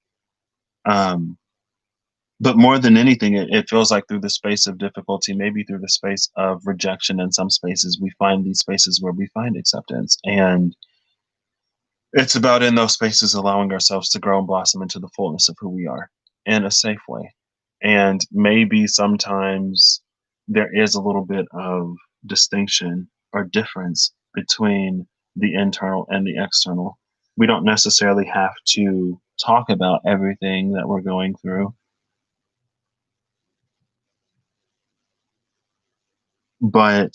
Um, but more than anything, it feels like through the space of difficulty, maybe through the space of rejection in some spaces, we find these spaces where we find acceptance. And it's about in those spaces allowing ourselves to grow and blossom into the fullness of who we are in a safe way. And maybe sometimes there is a little bit of distinction or difference between the internal and the external. We don't necessarily have to talk about everything that we're going through, but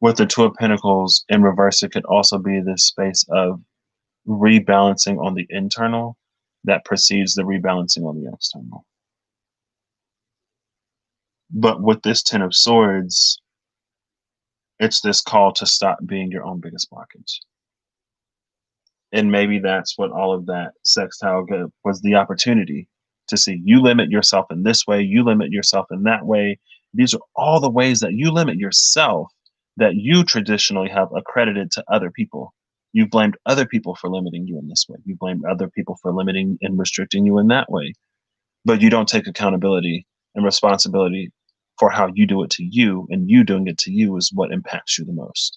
with the Two of Pentacles in reverse, it could also be this space of rebalancing on the internal that precedes the rebalancing on the external. But with this Ten of Swords, it's this call to stop being your own biggest blockage. And maybe that's what all of that sextile was, the opportunity to see you limit yourself in this way, you limit yourself in that way. These are all the ways that you limit yourself that you traditionally have accredited to other people. You've blamed other people for limiting you in this way. You blame other people for limiting and restricting you in that way. But you don't take accountability and responsibility for how you do it to you, and you doing it to you is what impacts you the most.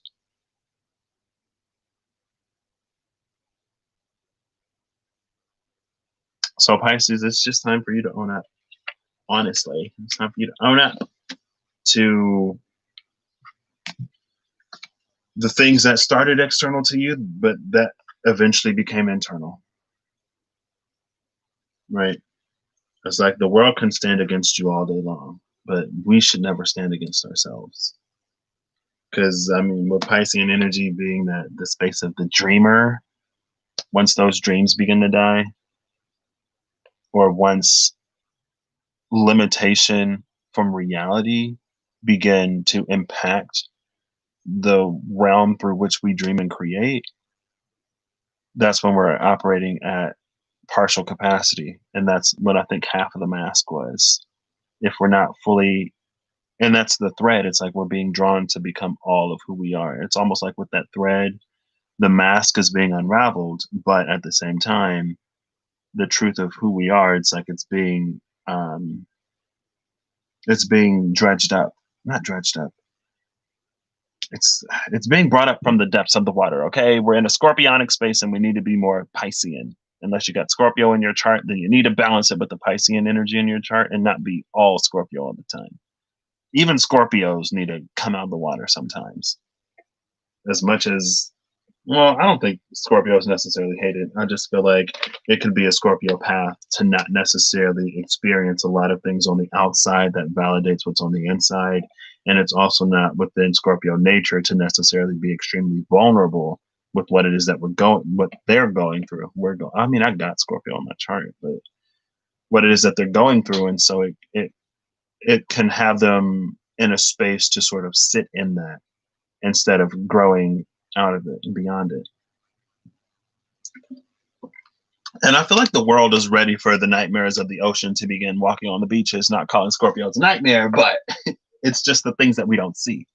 So Pisces, it's just time for you to own up. Honestly, it's time for you to own up to the things that started external to you, but that eventually became internal. Right? It's like the world can stand against you all day long, but we should never stand against ourselves. Because I mean, with Piscean energy being that the space of the dreamer, once those dreams begin to die, or once limitation from reality begin to impact the realm through which we dream and create, that's when we're operating at partial capacity. And that's what I think half of the mask was. If we're not fully, and that's the thread, it's like we're being drawn to become all of who we are. It's almost like with that thread, the mask is being unraveled, but at the same time, the truth of who we are, it's like it's being dredged up, not dredged up. It's being brought up from the depths of the water. Okay, we're in a scorpionic space, and we need to be more Piscean. Unless you got Scorpio in your chart, then you need to balance it with the Piscean energy in your chart and not be all Scorpio all the time. Even Scorpios need to come out of the water sometimes. As much as, well, I don't think Scorpios necessarily hate it. I just feel like it could be a Scorpio path to not necessarily experience a lot of things on the outside that validates what's on the inside, And it's also not within Scorpio nature to necessarily be extremely vulnerable with what it is that what they're going through. I mean, I got Scorpio on my chart, but what it is that they're going through. And so it can have them in a space to sort of sit in that instead of growing out of it and beyond it. And I feel like the world is ready for the nightmares of the ocean to begin walking on the beaches, not calling Scorpios a nightmare, but it's just the things that we don't see.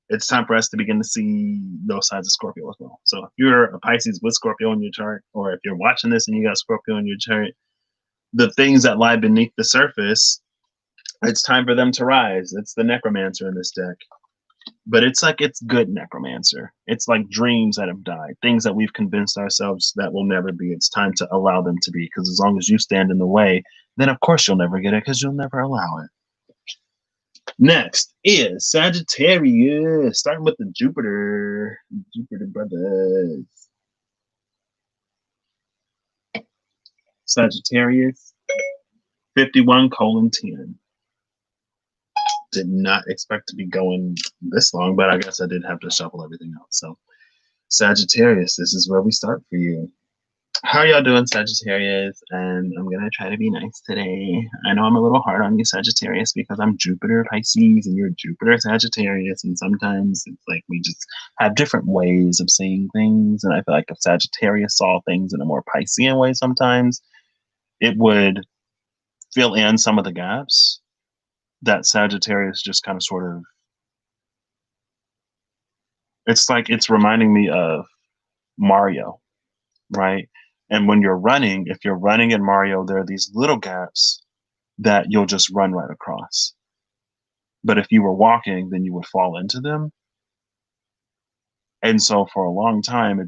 It's time for us to begin to see those sides of Scorpio as well. So if you're a Pisces with Scorpio in your chart, or if you're watching this and you got Scorpio in your chart, the things that lie beneath the surface, it's time for them to rise. It's the necromancer in this deck. But it's good necromancer. It's like dreams that have died, things that we've convinced ourselves that will never be. It's time to allow them to be, because as long as you stand in the way, then of course you'll never get it, because you'll never allow it. Next is Sagittarius, starting with the Jupiter brothers. Sagittarius, 51:10. Did not expect to be going this long, but I guess I did have to shuffle everything out. So Sagittarius, this is where we start for you. How y'all doing, Sagittarius? And I'm gonna try to be nice today. I know I'm a little hard on you, Sagittarius, because I'm Jupiter Pisces and you're Jupiter Sagittarius, and sometimes it's like we just have different ways of seeing things. And I feel like if Sagittarius saw things in a more Piscean way, sometimes it would fill in some of the gaps that Sagittarius just kind of sort of, it's like it's reminding me of Mario, right? And when you're running, if you're running in Mario, there are these little gaps that you'll just run right across. But if you were walking, then you would fall into them. And so for a long time,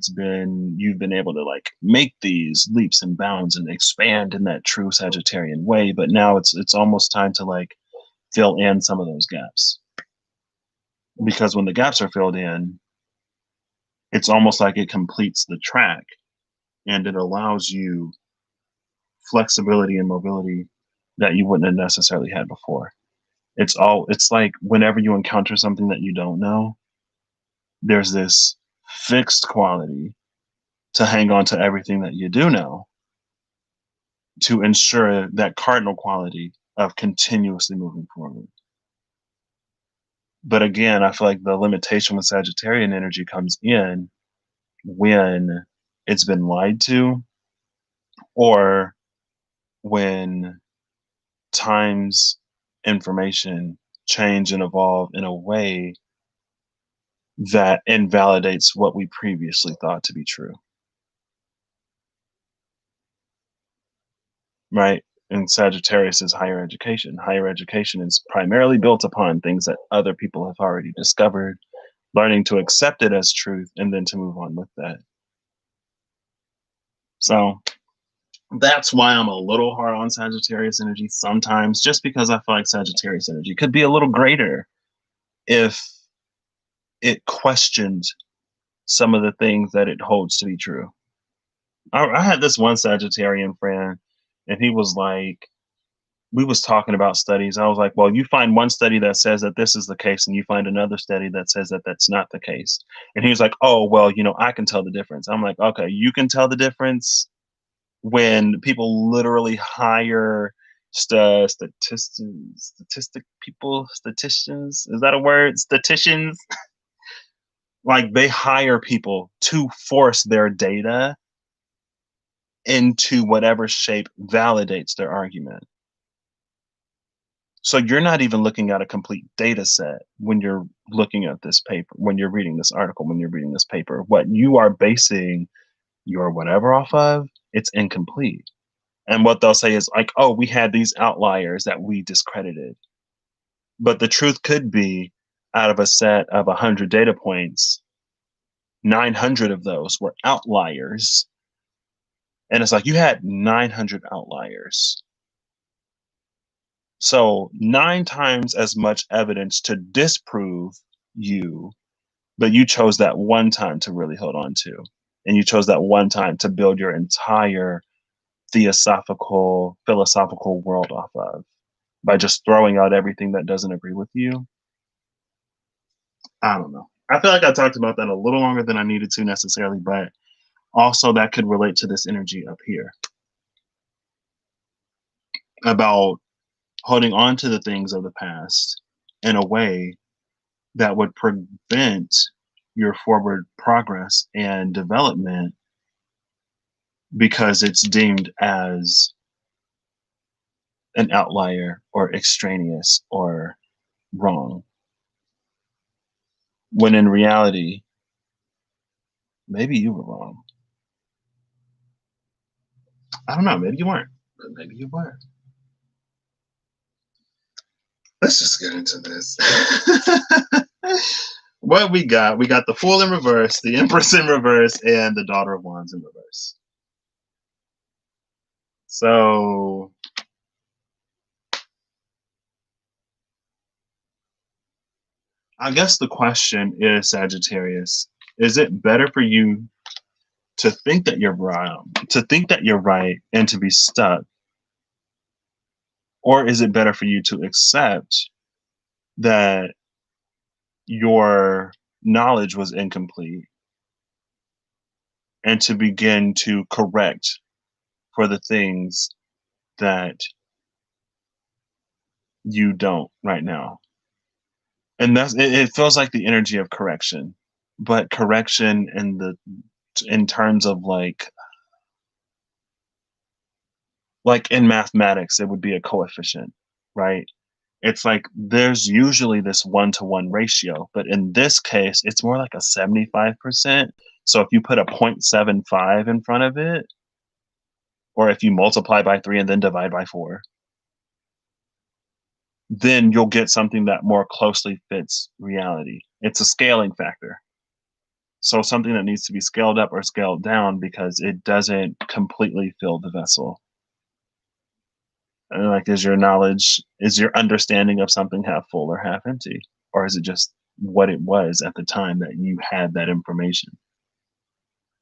you've been able to like make these leaps and bounds and expand in that true Sagittarian way. But now it's almost time to like fill in some of those gaps. Because when the gaps are filled in, it's almost like it completes the track and it allows you flexibility and mobility that you wouldn't have necessarily had before. It's like whenever you encounter something that you don't know, there's this fixed quality to hang on to everything that you do know to ensure that cardinal quality of continuously moving forward. But again, I feel like the limitation with Sagittarian energy comes in when it's been lied to, or when times information change and evolve in a way that invalidates what we previously thought to be true. Right? And Sagittarius is higher education. Higher education is primarily built upon things that other people have already discovered, learning to accept it as truth and then to move on with that. So that's why I'm a little hard on Sagittarius energy sometimes, just because I feel like Sagittarius energy could be a little greater if it questioned some of the things that it holds to be true. I had this one Sagittarian friend, and he was like, we was talking about studies. I was like, well, you find one study that says that this is the case, and you find another study that says that that's not the case. And he was like, oh, well, I can tell the difference. I'm like, okay, you can tell the difference when people literally hire statisticians. Is that a word? Statisticians. Like they hire people to force their data into whatever shape validates their argument. So you're not even looking at a complete data set when you're looking at this paper, when you're reading this article, when you're reading this paper. What you are basing your whatever off of, it's incomplete. And what they'll say is like, oh, we had these outliers that we discredited. But the truth could be, out of a set of 100 data points, 900 of those were outliers. And it's like you had 900 outliers. So 9 times as much evidence to disprove you, but you chose that one time to really hold on to. And you chose that one time to build your entire philosophical world off of by just throwing out everything that doesn't agree with you I don't know. I feel like I talked about that a little longer than I needed to necessarily, but also that could relate to this energy up here about holding on to the things of the past in a way that would prevent your forward progress and development because it's deemed as an outlier or extraneous or wrong. When in reality, maybe you were wrong. I don't know. Maybe you weren't, but maybe you were. Let's just get into this. What we got? We got the Fool in reverse, the Empress in reverse, and the Daughter of Wands in reverse. So I guess the question is, Sagittarius, is it better for you to think that you're right, and to be stuck, or is it better for you to accept that your knowledge was incomplete and to begin to correct for the things that you don't right now? And it feels like the energy of correction, but correction in terms of like in mathematics, it would be a coefficient, right? It's like there's usually this 1-to-1 ratio, but in this case, it's more like a 75%. So if you put a 0.75 in front of it, or if you multiply by 3 and then divide by 4, then you'll get something that more closely fits reality. It's a scaling factor. So something that needs to be scaled up or scaled down because it doesn't completely fill the vessel. And like, is your understanding of something half full or half empty? Or is it just what it was at the time that you had that information?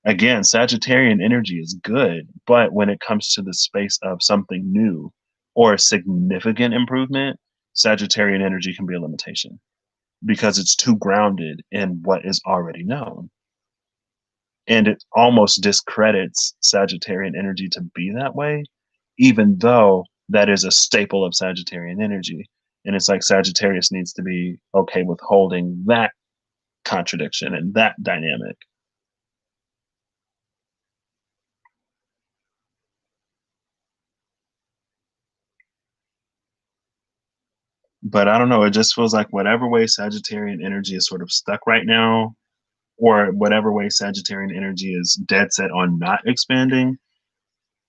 Again, Sagittarian energy is good, but when it comes to the space of something new or significant improvement, Sagittarian energy can be a limitation because it's too grounded in what is already known. And it almost discredits Sagittarian energy to be that way, even though that is a staple of Sagittarian energy. And it's like Sagittarius needs to be okay with holding that contradiction and that dynamic. But I don't know, it just feels like whatever way Sagittarian energy is sort of stuck right now, or whatever way Sagittarian energy is dead set on not expanding,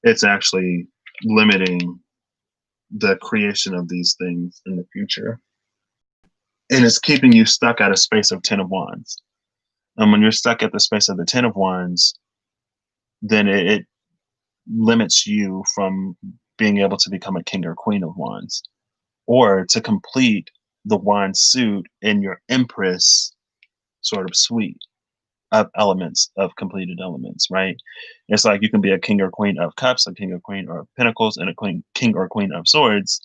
it's actually limiting the creation of these things in the future. And it's keeping you stuck at a space of 10 of Wands. And when you're stuck at the space of the 10 of Wands, then it limits you from being able to become a king or queen of Wands, or to complete the wand suit in your Empress sort of suite of elements, of completed elements, right? It's like you can be a king or queen of cups, a king or queen of pentacles, and a king or queen of swords.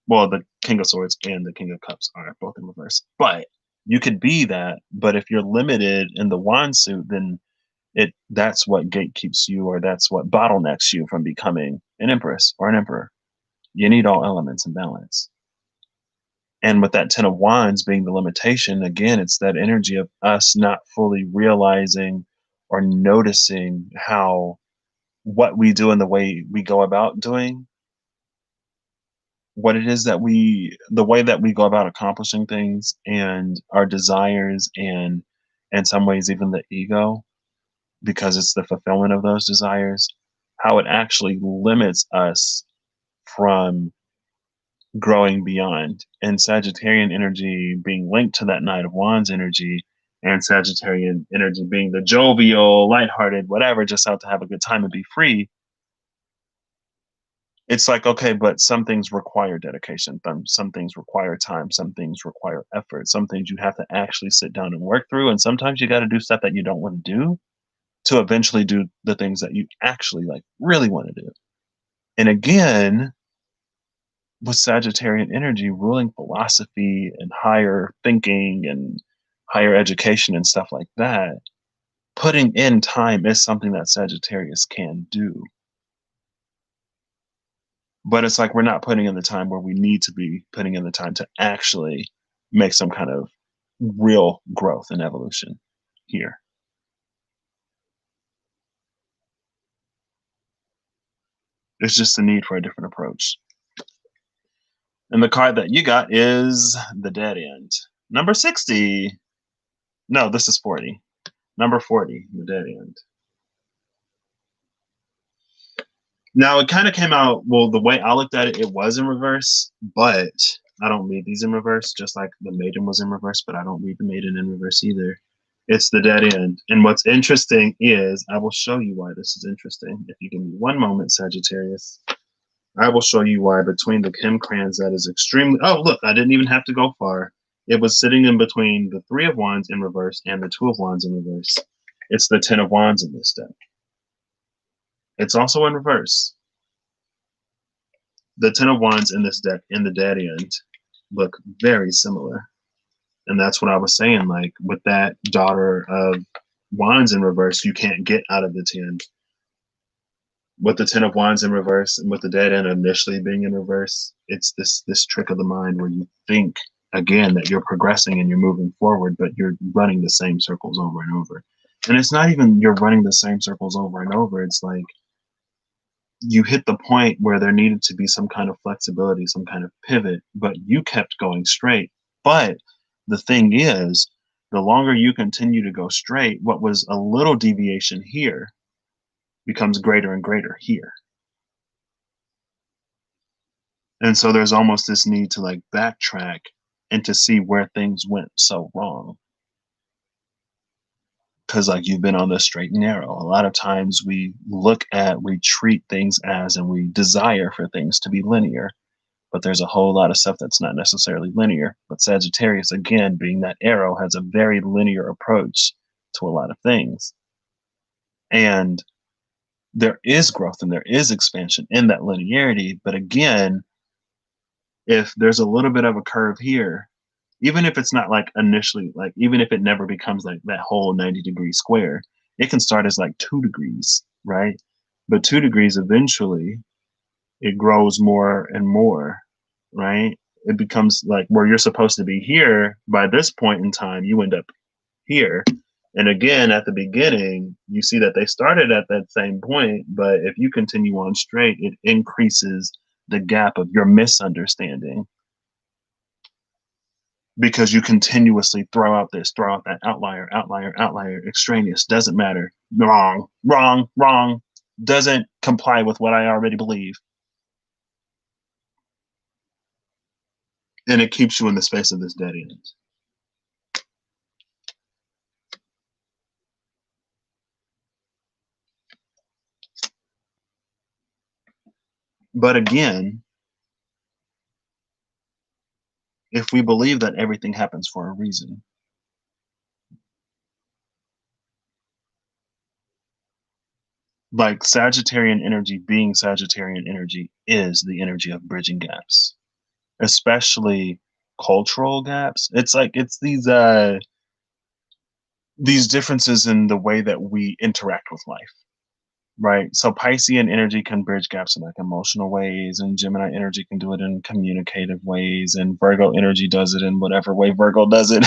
Well, the king of swords and the king of cups are both in reverse, but you could be that. But if you're limited in the wand suit, then that's what gatekeeps you, or that's what bottlenecks you from becoming an empress or an emperor. You need all elements in balance. And with that 10 of wands being the limitation, again, it's that energy of us not fully realizing or noticing how what we do and the way we go about doing what it is that the way that we go about accomplishing things, and our desires, and in some ways even the ego, because it's the fulfillment of those desires, how it actually limits us from growing beyond. And Sagittarian energy being linked to that Knight of Wands energy, and Sagittarian energy being the jovial, lighthearted, whatever, just out to have a good time and be free. It's like, okay, but some things require dedication. Some things require time. Some things require effort. Some things you have to actually sit down and work through. And sometimes you got to do stuff that you don't want to do to eventually do the things that you actually like really want to do. And again, with Sagittarian energy ruling philosophy and higher thinking and higher education and stuff like that, putting in time is something that Sagittarius can do. But it's like we're not putting in the time where we need to be putting in the time to actually make some kind of real growth and evolution here. It's just the need for a different approach. And the card that you got is the Dead End. Number 60. No, this is 40. Number 40, the Dead End. Now, it kind of came out, well, the way I looked at it, it was in reverse, but I don't read these in reverse, just like the Maiden was in reverse, but I don't read the Maiden in reverse either. It's the Dead End. And what's interesting is, I will show you why this is interesting. If you give me one moment, Sagittarius, I will show you why between the Kim Crans that is extremely, oh, look, I didn't even have to go far. It was sitting in between the Three of Wands in reverse and the Two of Wands in reverse. It's the Ten of Wands in this deck. It's also in reverse. The Ten of Wands in this deck in the Dead End look very similar. And that's what I was saying, like with that Daughter of Wands in reverse, you can't get out of the 10. With the Ten of Wands in reverse and with the Dead End initially being in reverse, it's this trick of the mind where you think again that you're progressing and you're moving forward, but you're running the same circles over and over. And it's not even you're running the same circles over and over. It's like you hit the point where there needed to be some kind of flexibility, some kind of pivot, but you kept going straight. But the thing is, the longer you continue to go straight, what was a little deviation here becomes greater and greater here. And so there's almost this need to like backtrack and to see where things went so wrong. Because like you've been on the straight and narrow. A lot of times we treat things as, and we desire for things to be linear, but there's a whole lot of stuff that's not necessarily linear. But Sagittarius, again, being that arrow, has a very linear approach to a lot of things. And there is growth and there is expansion in that linearity. But again, if there's a little bit of a curve here, even if it's not like initially, like even if it never becomes like that whole 90-degree square, it can start as like 2 degrees, right? But 2 degrees eventually it grows more and more, right? It becomes like where you're supposed to be here by this point in time, you end up here. And again, at the beginning, you see that they started at that same point, but if you continue on straight, it increases the gap of your misunderstanding because you continuously throw out that outlier, extraneous, doesn't matter, wrong, doesn't comply with what I already believe. And it keeps you in the space of this dead end. But again, if we believe that everything happens for a reason, like Sagittarian energy being Sagittarian energy is the energy of bridging gaps, especially cultural gaps. It's like it's these differences in the way that we interact with life, right? So Piscean energy can bridge gaps in like emotional ways, and Gemini energy can do it in communicative ways, and Virgo energy does it in whatever way Virgo does it.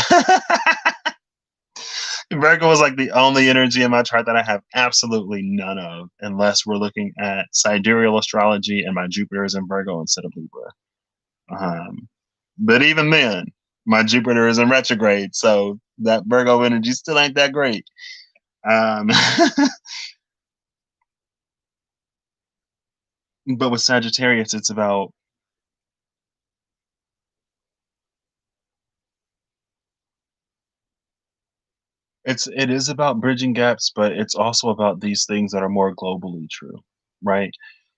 Virgo is like the only energy in my chart that I have absolutely none of, unless we're looking at sidereal astrology and my Jupiter is in Virgo instead of Libra. But even then, my Jupiter is in retrograde, so that Virgo energy still ain't that great. But with Sagittarius, it's about it is about bridging gaps, but it's also about these things that are more globally true, right?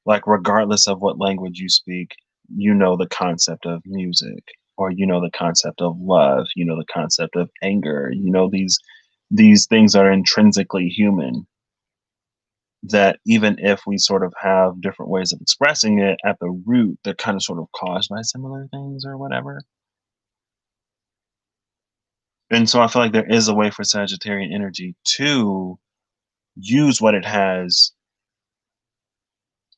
Like regardless of what language you speak, you know the concept of music, or you know the concept of love, you know the concept of anger, you know these things are intrinsically human, that even if we sort of have different ways of expressing it, at the root, they're kind of sort of caused by similar things or whatever. And so I feel like there is a way for Sagittarian energy to use what it has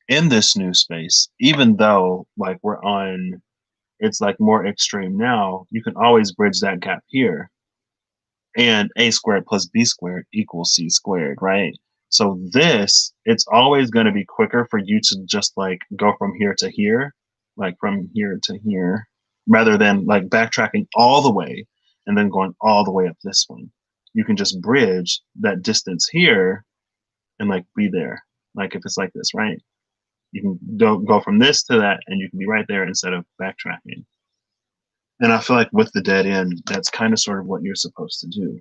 in this new space, even though like we're on, it's like more extreme now, you can always bridge that gap here. And a squared plus b squared equals c squared, right? So this, it's always going to be quicker for you to just like go from here to here, like from here to here, rather than like backtracking all the way and then going all the way up this one. You can just bridge that distance here and like be there. Like if it's like this, right? You can go from this to that and you can be right there instead of backtracking. And I feel like with the dead end, that's kind of sort of what you're supposed to do.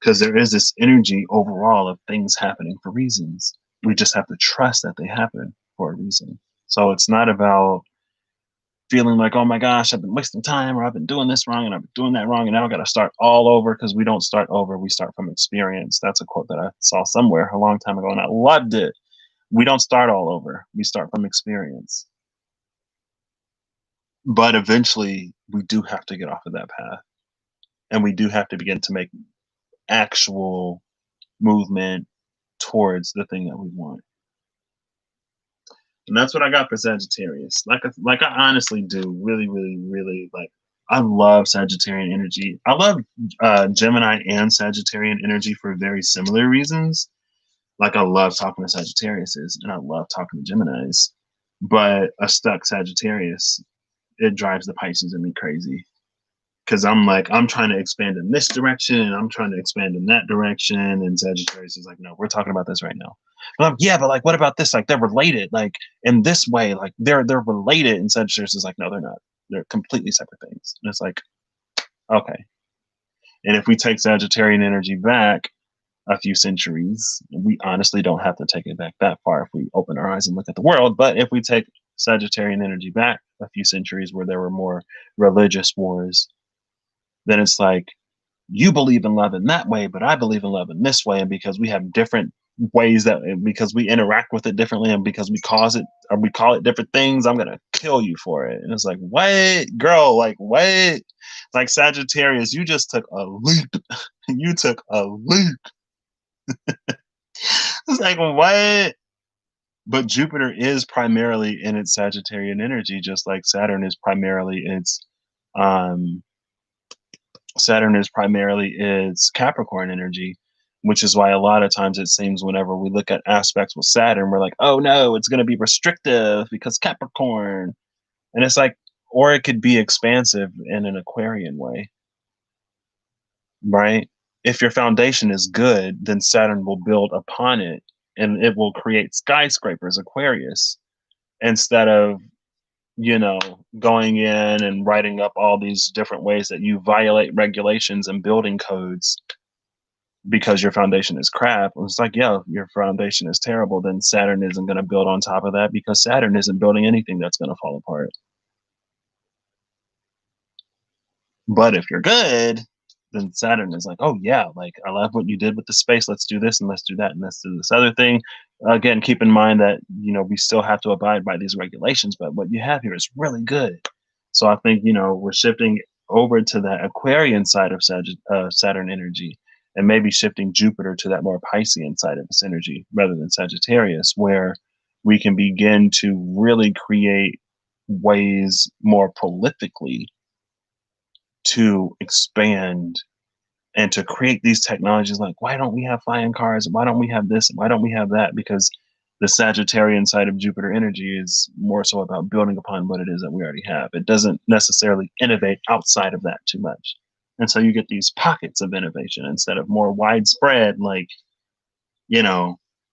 Because there is this energy overall of things happening for reasons. We just have to trust that they happen for a reason. So it's not about feeling like, oh my gosh, I've been wasting time, or I've been doing this wrong and I've been doing that wrong, and now I got to start all over, because we don't start over. We start from experience. That's a quote that I saw somewhere a long time ago and I loved it. We don't start all over. We start from experience. But eventually we do have to get off of that path, and we do have to begin to make actual movement towards the thing that we want. And that's what I got for Sagittarius. Like I honestly do really, really, really like. I love Sagittarian energy. I love Gemini and Sagittarian energy for very similar reasons. Like I love talking to Sagittariuses and I love talking to Geminis. But a stuck Sagittarius, it drives the Pisces in me crazy. Because I'm like, I'm trying to expand in this direction and I'm trying to expand in that direction. And Sagittarius is like, no, we're talking about this right now. And I'm like, yeah, but like, what about this? Like, they're related, like in this way, like they're related. And Sagittarius is like, no, they're not. They're completely separate things. And it's like, okay. And if we take Sagittarian energy back a few centuries, we honestly don't have to take it back that far if we open our eyes and look at the world. But if we take Sagittarian energy back a few centuries where there were more religious wars, then it's like, you believe in love in that way, but I believe in love in this way. And because we have different ways that, because we interact with it differently, and because we cause it, or we call it different things, I'm going to kill you for it. And it's like, wait, girl, like, wait, like Sagittarius, you just took a leap. You took a leap. It's like, what? But Jupiter is primarily in its Sagittarian energy, just like Saturn is primarily um, its Capricorn energy, which is why a lot of times it seems whenever we look at aspects with Saturn, we're like, oh no, it's going to be restrictive because Capricorn. And it's like, or it could be expansive in an Aquarian way, right? If your foundation is good, then Saturn will build upon it and it will create skyscrapers, Aquarius, instead of, going in and writing up all these different ways that you violate regulations and building codes because your foundation is crap. It's like, yeah, your foundation is terrible. Then Saturn isn't going to build on top of that, because Saturn isn't building anything that's going to fall apart. But if you're good, then Saturn is like, oh yeah, like I love what you did with the space. Let's do this and let's do that and let's do this other thing. Again, keep in mind that we still have to abide by these regulations, but what you have here is really good. So I think we're shifting over to that Aquarian side of Saturn energy, and maybe shifting Jupiter to that more Piscean side of this energy rather than Sagittarius, where we can begin to really create ways more prolifically to expand and to create these technologies. Like, why don't we have flying cars? Why don't we have this? Why don't we have that? Because the Sagittarian side of Jupiter energy is more so about building upon what it is that we already have. It doesn't necessarily innovate outside of that too much. And so you get these pockets of innovation instead of more widespread, like,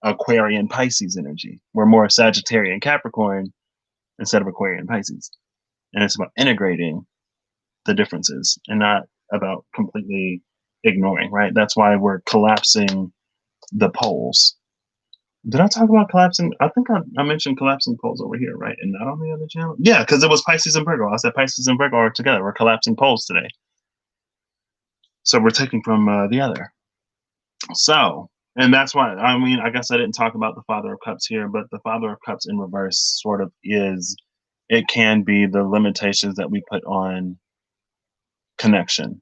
Aquarian Pisces energy. We're more Sagittarian Capricorn instead of Aquarian Pisces. And it's about integrating the differences and not about completely ignoring, right? That's why we're collapsing the poles. Did I talk about collapsing? I think I mentioned collapsing poles over here, right? And not on the other channel. Yeah, because it was Pisces and Virgo. I said Pisces and Virgo are together. We're collapsing poles today. So we're taking from the other. So, and that's why, I guess I didn't talk about the Father of Cups here, but the Father of Cups in reverse sort of it can be the limitations that we put on connection.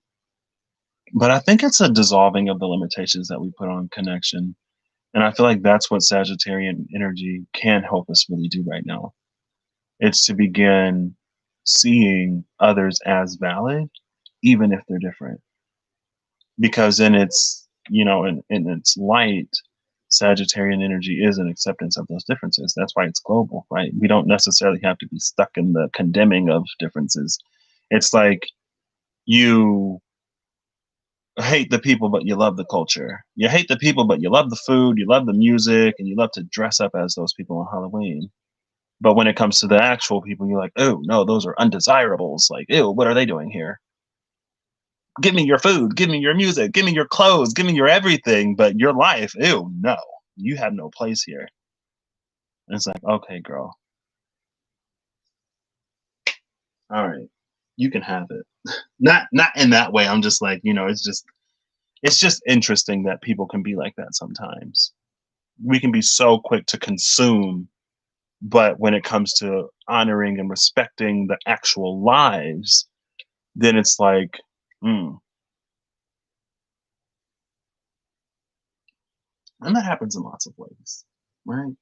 But I think it's a dissolving of the limitations that we put on connection. And I feel like that's what Sagittarian energy can help us really do right now. It's to begin seeing others as valid, even if they're different. Because in its, in its light, Sagittarian energy is an acceptance of those differences. That's why it's global, right? We don't necessarily have to be stuck in the condemning of differences. It's like you hate the people, but you love the culture. You hate the people, but you love the food, you love the music, and you love to dress up as those people on Halloween. But when it comes to the actual people, you're like, oh, no, those are undesirables. Like, ew, what are they doing here? Give me your food, give me your music, give me your clothes, give me your everything, but your life, ew, no, you have no place here. And it's like, okay, girl, all right, you can have it. Not in that way. I'm just like, it's just interesting that people can be like that sometimes. We can be so quick to consume, but when it comes to honoring and respecting the actual lives, then it's like, mm. And that happens in lots of ways, right?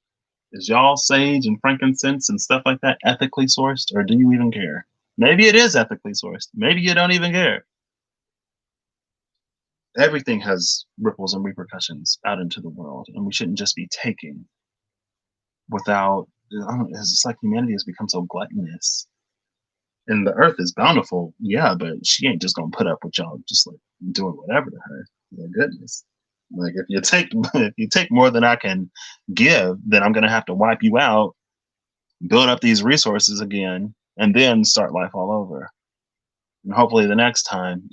Is y'all sage and frankincense and stuff like that ethically sourced, or do you even care? Maybe it is ethically sourced. Maybe you don't even care. Everything has ripples and repercussions out into the world, and we shouldn't just be taking without. It's like humanity has become so gluttonous, and the earth is bountiful, yeah, but she ain't just gonna put up with y'all just like doing whatever to her. My goodness. Like if you take if you take more than I can give, then I'm gonna have to wipe you out, build up these resources again, and then start life all over. And hopefully the next time,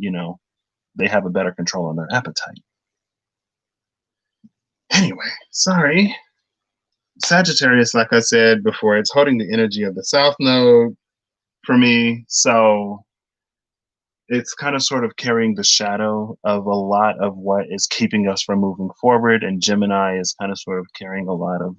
they have a better control on their appetite. Anyway, sorry. Sagittarius, like I said before, it's holding the energy of the South Node for me. So it's kind of sort of carrying the shadow of a lot of what is keeping us from moving forward. And Gemini is kind of sort of carrying a lot of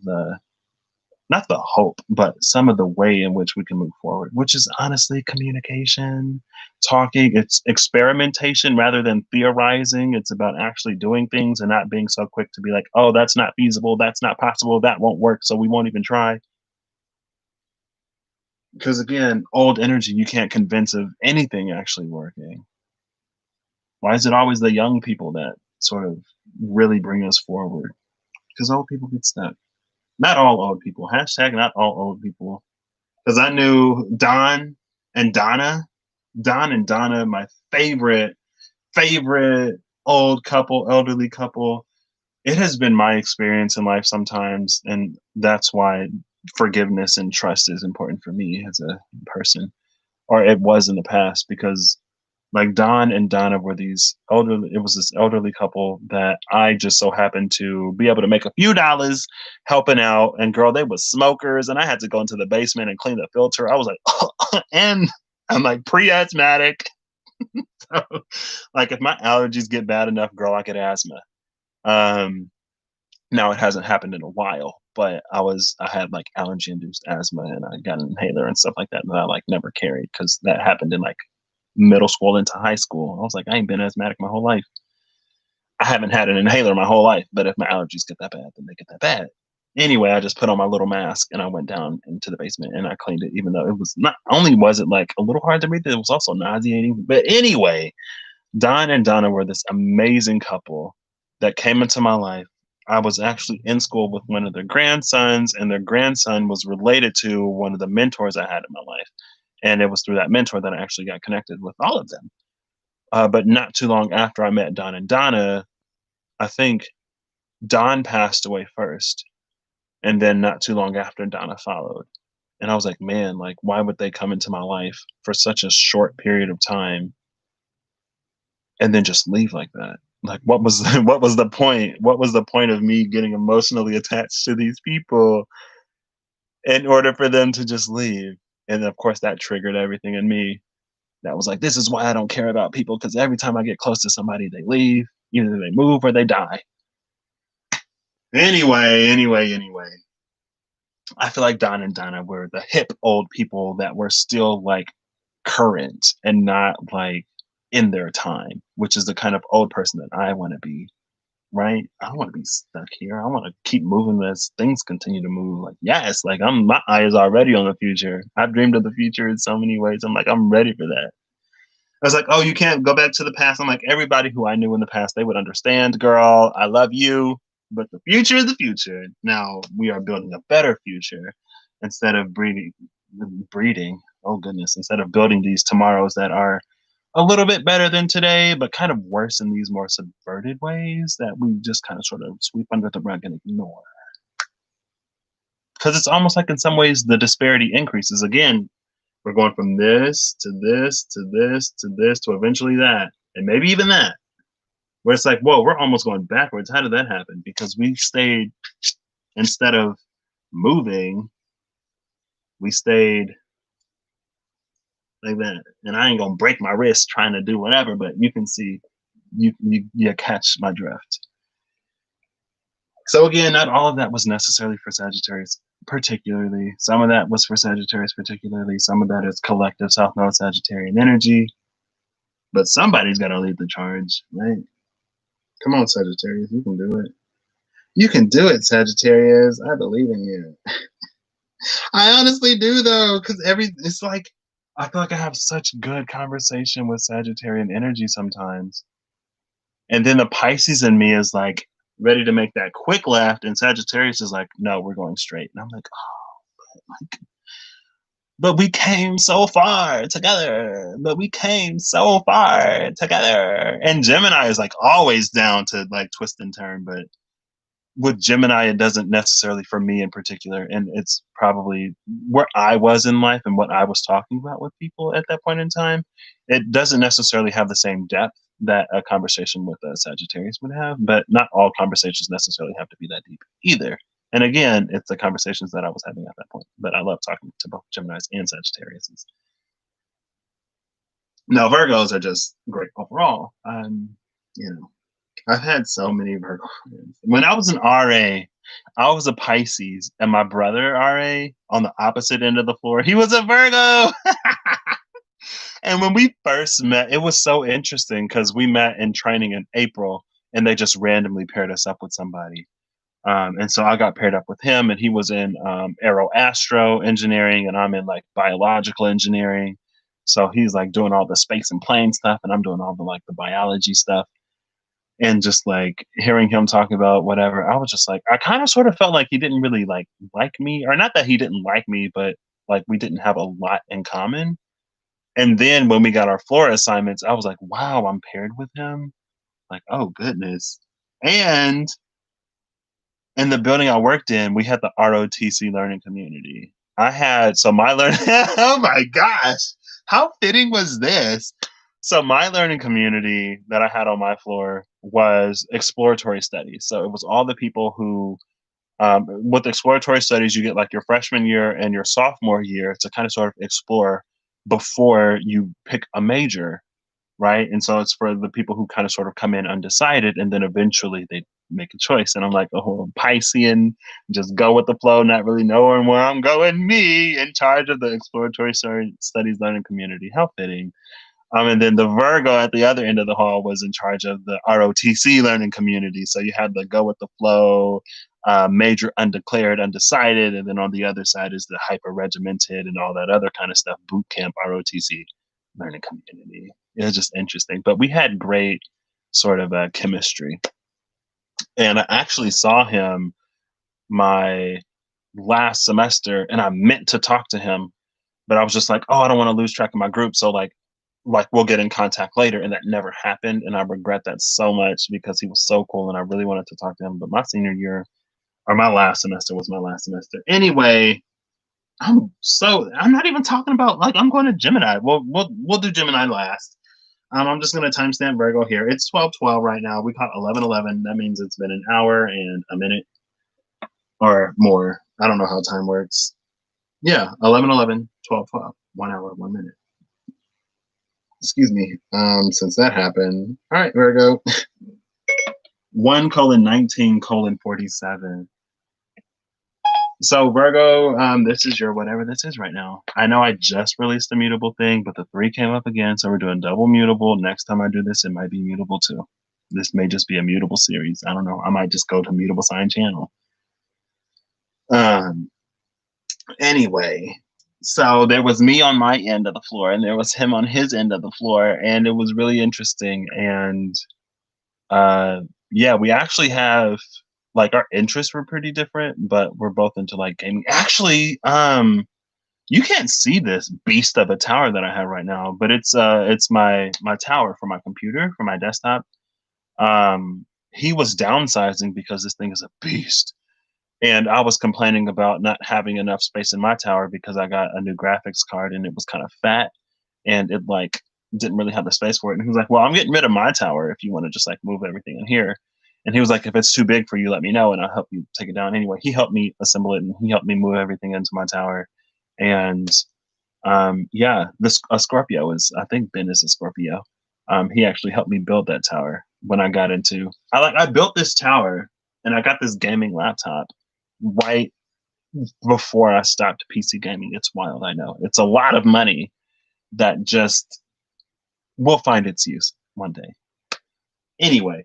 not the hope, but some of the way in which we can move forward, which is honestly communication, talking, it's experimentation rather than theorizing. It's about actually doing things and not being so quick to be like, oh, that's not feasible, that's not possible, that won't work, so we won't even try. Because again, old energy, you can't convince of anything actually working. Why is it always the young people that sort of really bring us forward? Because old people get stuck. Not all old people. Hashtag not all old people. Because I knew and Donna. Don and Donna, my favorite old couple, elderly couple. It has been my experience in life sometimes, and that's why forgiveness and trust is important for me as a person, or it was in the past, because like Don and Donna were these elderly, it was this elderly couple that I just so happened to be able to make a few dollars helping out. And girl, they were smokers, and I had to go into the basement and clean the filter. I was like, oh, and I'm like pre-asthmatic. So, like if my allergies get bad enough, girl, I get asthma. Um, Now it hasn't happened in a while, but I had like allergy induced asthma, and I got an inhaler and stuff like that that I like never carried because that happened in like middle school into high school. I was like, I ain't been asthmatic my whole life. I haven't had an inhaler my whole life, but if my allergies get that bad, then they get that bad. Anyway, I just put on my little mask and I went down into the basement and I cleaned it, even though it was not only was it like a little hard to breathe, it was also nauseating. But anyway, Don and Donna were this amazing couple that came into my life. I was actually in school with one of their grandsons, and their grandson was related to one of the mentors I had in my life. And it was through that mentor that I actually got connected with all of them. But not too long after I met Don and Donna, I think Don passed away first. And then not too long after, Donna followed. And I was like, man, like, why would they come into my life for such a short period of time and then just leave like that? Like, what was the point? What was the point of me getting emotionally attached to these people in order for them to just leave? And of course, that triggered everything in me. That was like, this is why I don't care about people, because every time I get close to somebody, they leave. Either they move or they die. Anyway. I feel like Don and Donna were the hip old people that were still like current and not like in their time, which is the kind of old person that I want to be, right? I don't want to be stuck here. I want to keep moving as things continue to move. Like, yes, like my eye is already on the future. I've dreamed of the future in so many ways. I'm like, I'm ready for that. I was like, oh, you can't go back to the past. I'm like, everybody who I knew in the past, they would understand, girl. I love you, but the future is the future. Now we are building a better future instead of breeding. Oh goodness, instead of building these tomorrows that are a little bit better than today, but kind of worse in these more subverted ways that we just kind of sort of sweep under the rug and ignore. Because it's almost like in some ways the disparity increases. Again, we're going from this to this to this to this to eventually that, and maybe even that, where it's like, whoa, we're almost going backwards. How did that happen? Because we stayed, instead of moving, we stayed like that. And I ain't gonna break my wrist trying to do whatever, but you can see, you catch my drift. So again, not all of that was necessarily for Sagittarius particularly. Some of that was for Sagittarius particularly. Some of that is collective South Node Sagittarian energy. But somebody's got to lead the charge, right? Come on, Sagittarius, you can do it. You can do it, Sagittarius. I believe in you. I honestly do, though, because it's like, I feel like I have such good conversation with Sagittarian energy sometimes. And then the Pisces in me is like ready to make that quick left, and Sagittarius is like, no, we're going straight. And I'm like, oh, but we came so far together. But we came so far together. And Gemini is like always down to like twist and turn, but with Gemini, it doesn't necessarily, for me in particular, and it's probably where I was in life and what I was talking about with people at that point in time. It doesn't necessarily have the same depth that a conversation with a Sagittarius would have, but not all conversations necessarily have to be that deep either. And again, it's the conversations that I was having at that point. But I love talking to both Geminis and Sagittarius. Now, Virgos are just great overall. You know, I've had so many Virgo friends. When I was an RA, I was a Pisces, and my brother RA on the opposite end of the floor, he was a Virgo. And when we first met, it was so interesting because we met in training in April, and they just randomly paired us up with somebody. And so I got paired up with him, and he was in aero astro engineering, and I'm in like biological engineering. So he's like doing all the space and plane stuff, and I'm doing all the like the biology stuff. And just like hearing him talk about whatever, I was just like, I kind of sort of felt like he didn't really like me, or not that he didn't like me, but like we didn't have a lot in common. And then when we got our Florida assignments, I was like, wow, I'm paired with him. Like, oh goodness. And in the building I worked in, we had the ROTC learning community. I had, so my learning, oh my gosh, how fitting was this? So my learning community that I had on my floor was exploratory studies. So it was all the people who, with exploratory studies, you get like your freshman year and your sophomore year to kind of sort of explore before you pick a major, right? And so it's for the people who kind of sort of come in undecided, and then eventually they make a choice. And I'm like, oh, I'm Piscean, just go with the flow, not really knowing where I'm going. Me in charge of the exploratory studies learning community. How fitting. And then the Virgo at the other end of the hall was in charge of the ROTC learning community. So you had the go with the flow, major undeclared, undecided, and then on the other side is the hyper regimented and all that other kind of stuff, boot camp ROTC learning community. It was just interesting. But we had great sort of chemistry. And I actually saw him my last semester, and I meant to talk to him, but I was just like, oh, I don't want to lose track of my group. So like we'll get in contact later. And that never happened. And I regret that so much because he was so cool and I really wanted to talk to him. But my senior year, or my last semester was my last semester. Anyway, I'm not even talking about like I'm going to Gemini. We'll do Gemini last. I'm just gonna timestamp Virgo here. It's 12:12 right now. We caught 11:11. That means it's been an hour and a minute or more. I don't know how time works. Yeah, 11:11, 12:12. 1 hour, 1 minute. Excuse me. Since that happened, all right, Virgo. 1:19:47. So Virgo, this is your whatever this is right now. I know I just released a mutable thing, but the 3 came up again, so we're doing double mutable. Next time I do this, it might be mutable too. This may just be a mutable series. I don't know. I might just go to Mutable Sign channel. Um. Anyway, so there was me on my end of the floor, and there was him on his end of the floor, and it was really interesting. And uh, yeah, we actually have like our interests were pretty different, but we're both into like gaming. Actually, you can't see this beast of a tower that I have right now, but it's my tower for my computer, for my desktop. He was downsizing because this thing is a beast. And I was complaining about not having enough space in my tower because I got a new graphics card and it was kind of fat and it like didn't really have the space for it. And he was like, "Well, I'm getting rid of my tower if you want to just like move everything in here." And he was like, "If it's too big for you, let me know and I'll help you take it down." Anyway, he helped me assemble it and he helped me move everything into my tower. And yeah, this a Scorpio is I think Ben is a Scorpio. He actually helped me build that tower when I got into I built this tower and I got this gaming laptop right before I stopped PC gaming. It's wild, I know. It's a lot of money that just will find its use one day. Anyway,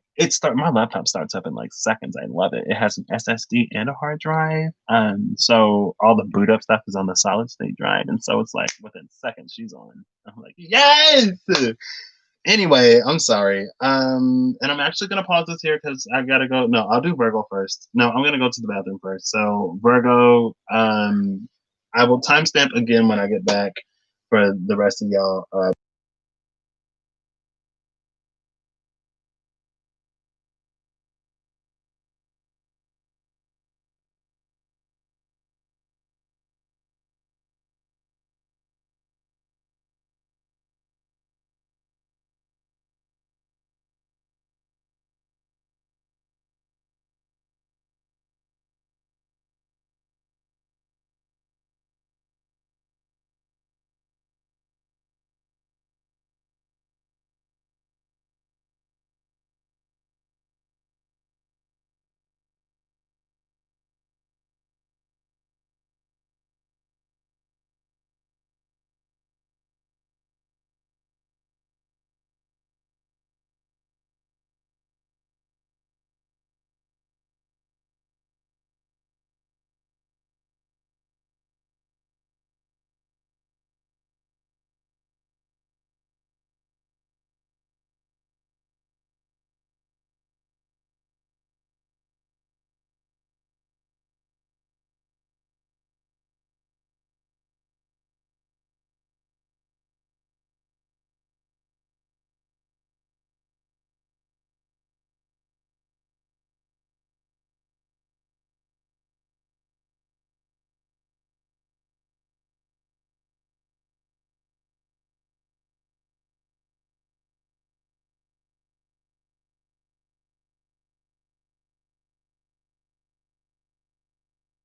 my laptop starts up in like seconds. I love it. It has an SSD and a hard drive. So all the boot up stuff is on the solid state drive. And so it's like within seconds she's on. I'm like, yes! Anyway, I'm sorry. And I'm actually gonna pause this here because I gotta go. No, I'll do Virgo first. No, I'm gonna go to the bathroom first. So Virgo, I will timestamp again when I get back for the rest of y'all.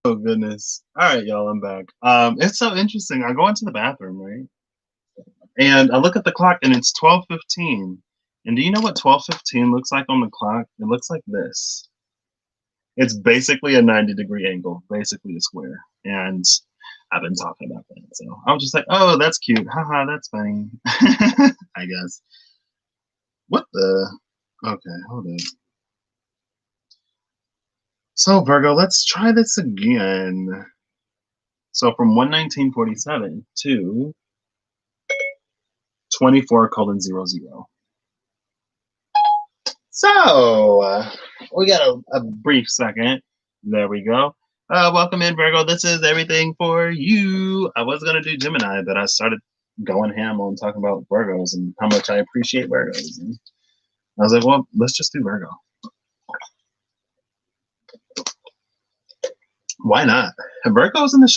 Oh goodness. All right, y'all, I'm back. It's so interesting. I go into the bathroom, right? And I look at the clock and it's 12:15. And do you know what 12:15 looks like on the clock? It looks like this. It's basically a 90-degree angle, basically a square. And I've been talking about that. So I was just like, oh, that's cute. Haha, that's funny. I guess. What the? Okay, hold on. So Virgo, let's try this again. So from 11947 to 24:00. So we got a brief second. There we go. Welcome in, Virgo. This is everything for you. I was gonna do Gemini, but I started going ham on talking about Virgos and how much I appreciate Virgos. And I was like, well, let's just do Virgo. Why not? Virgo's in the show.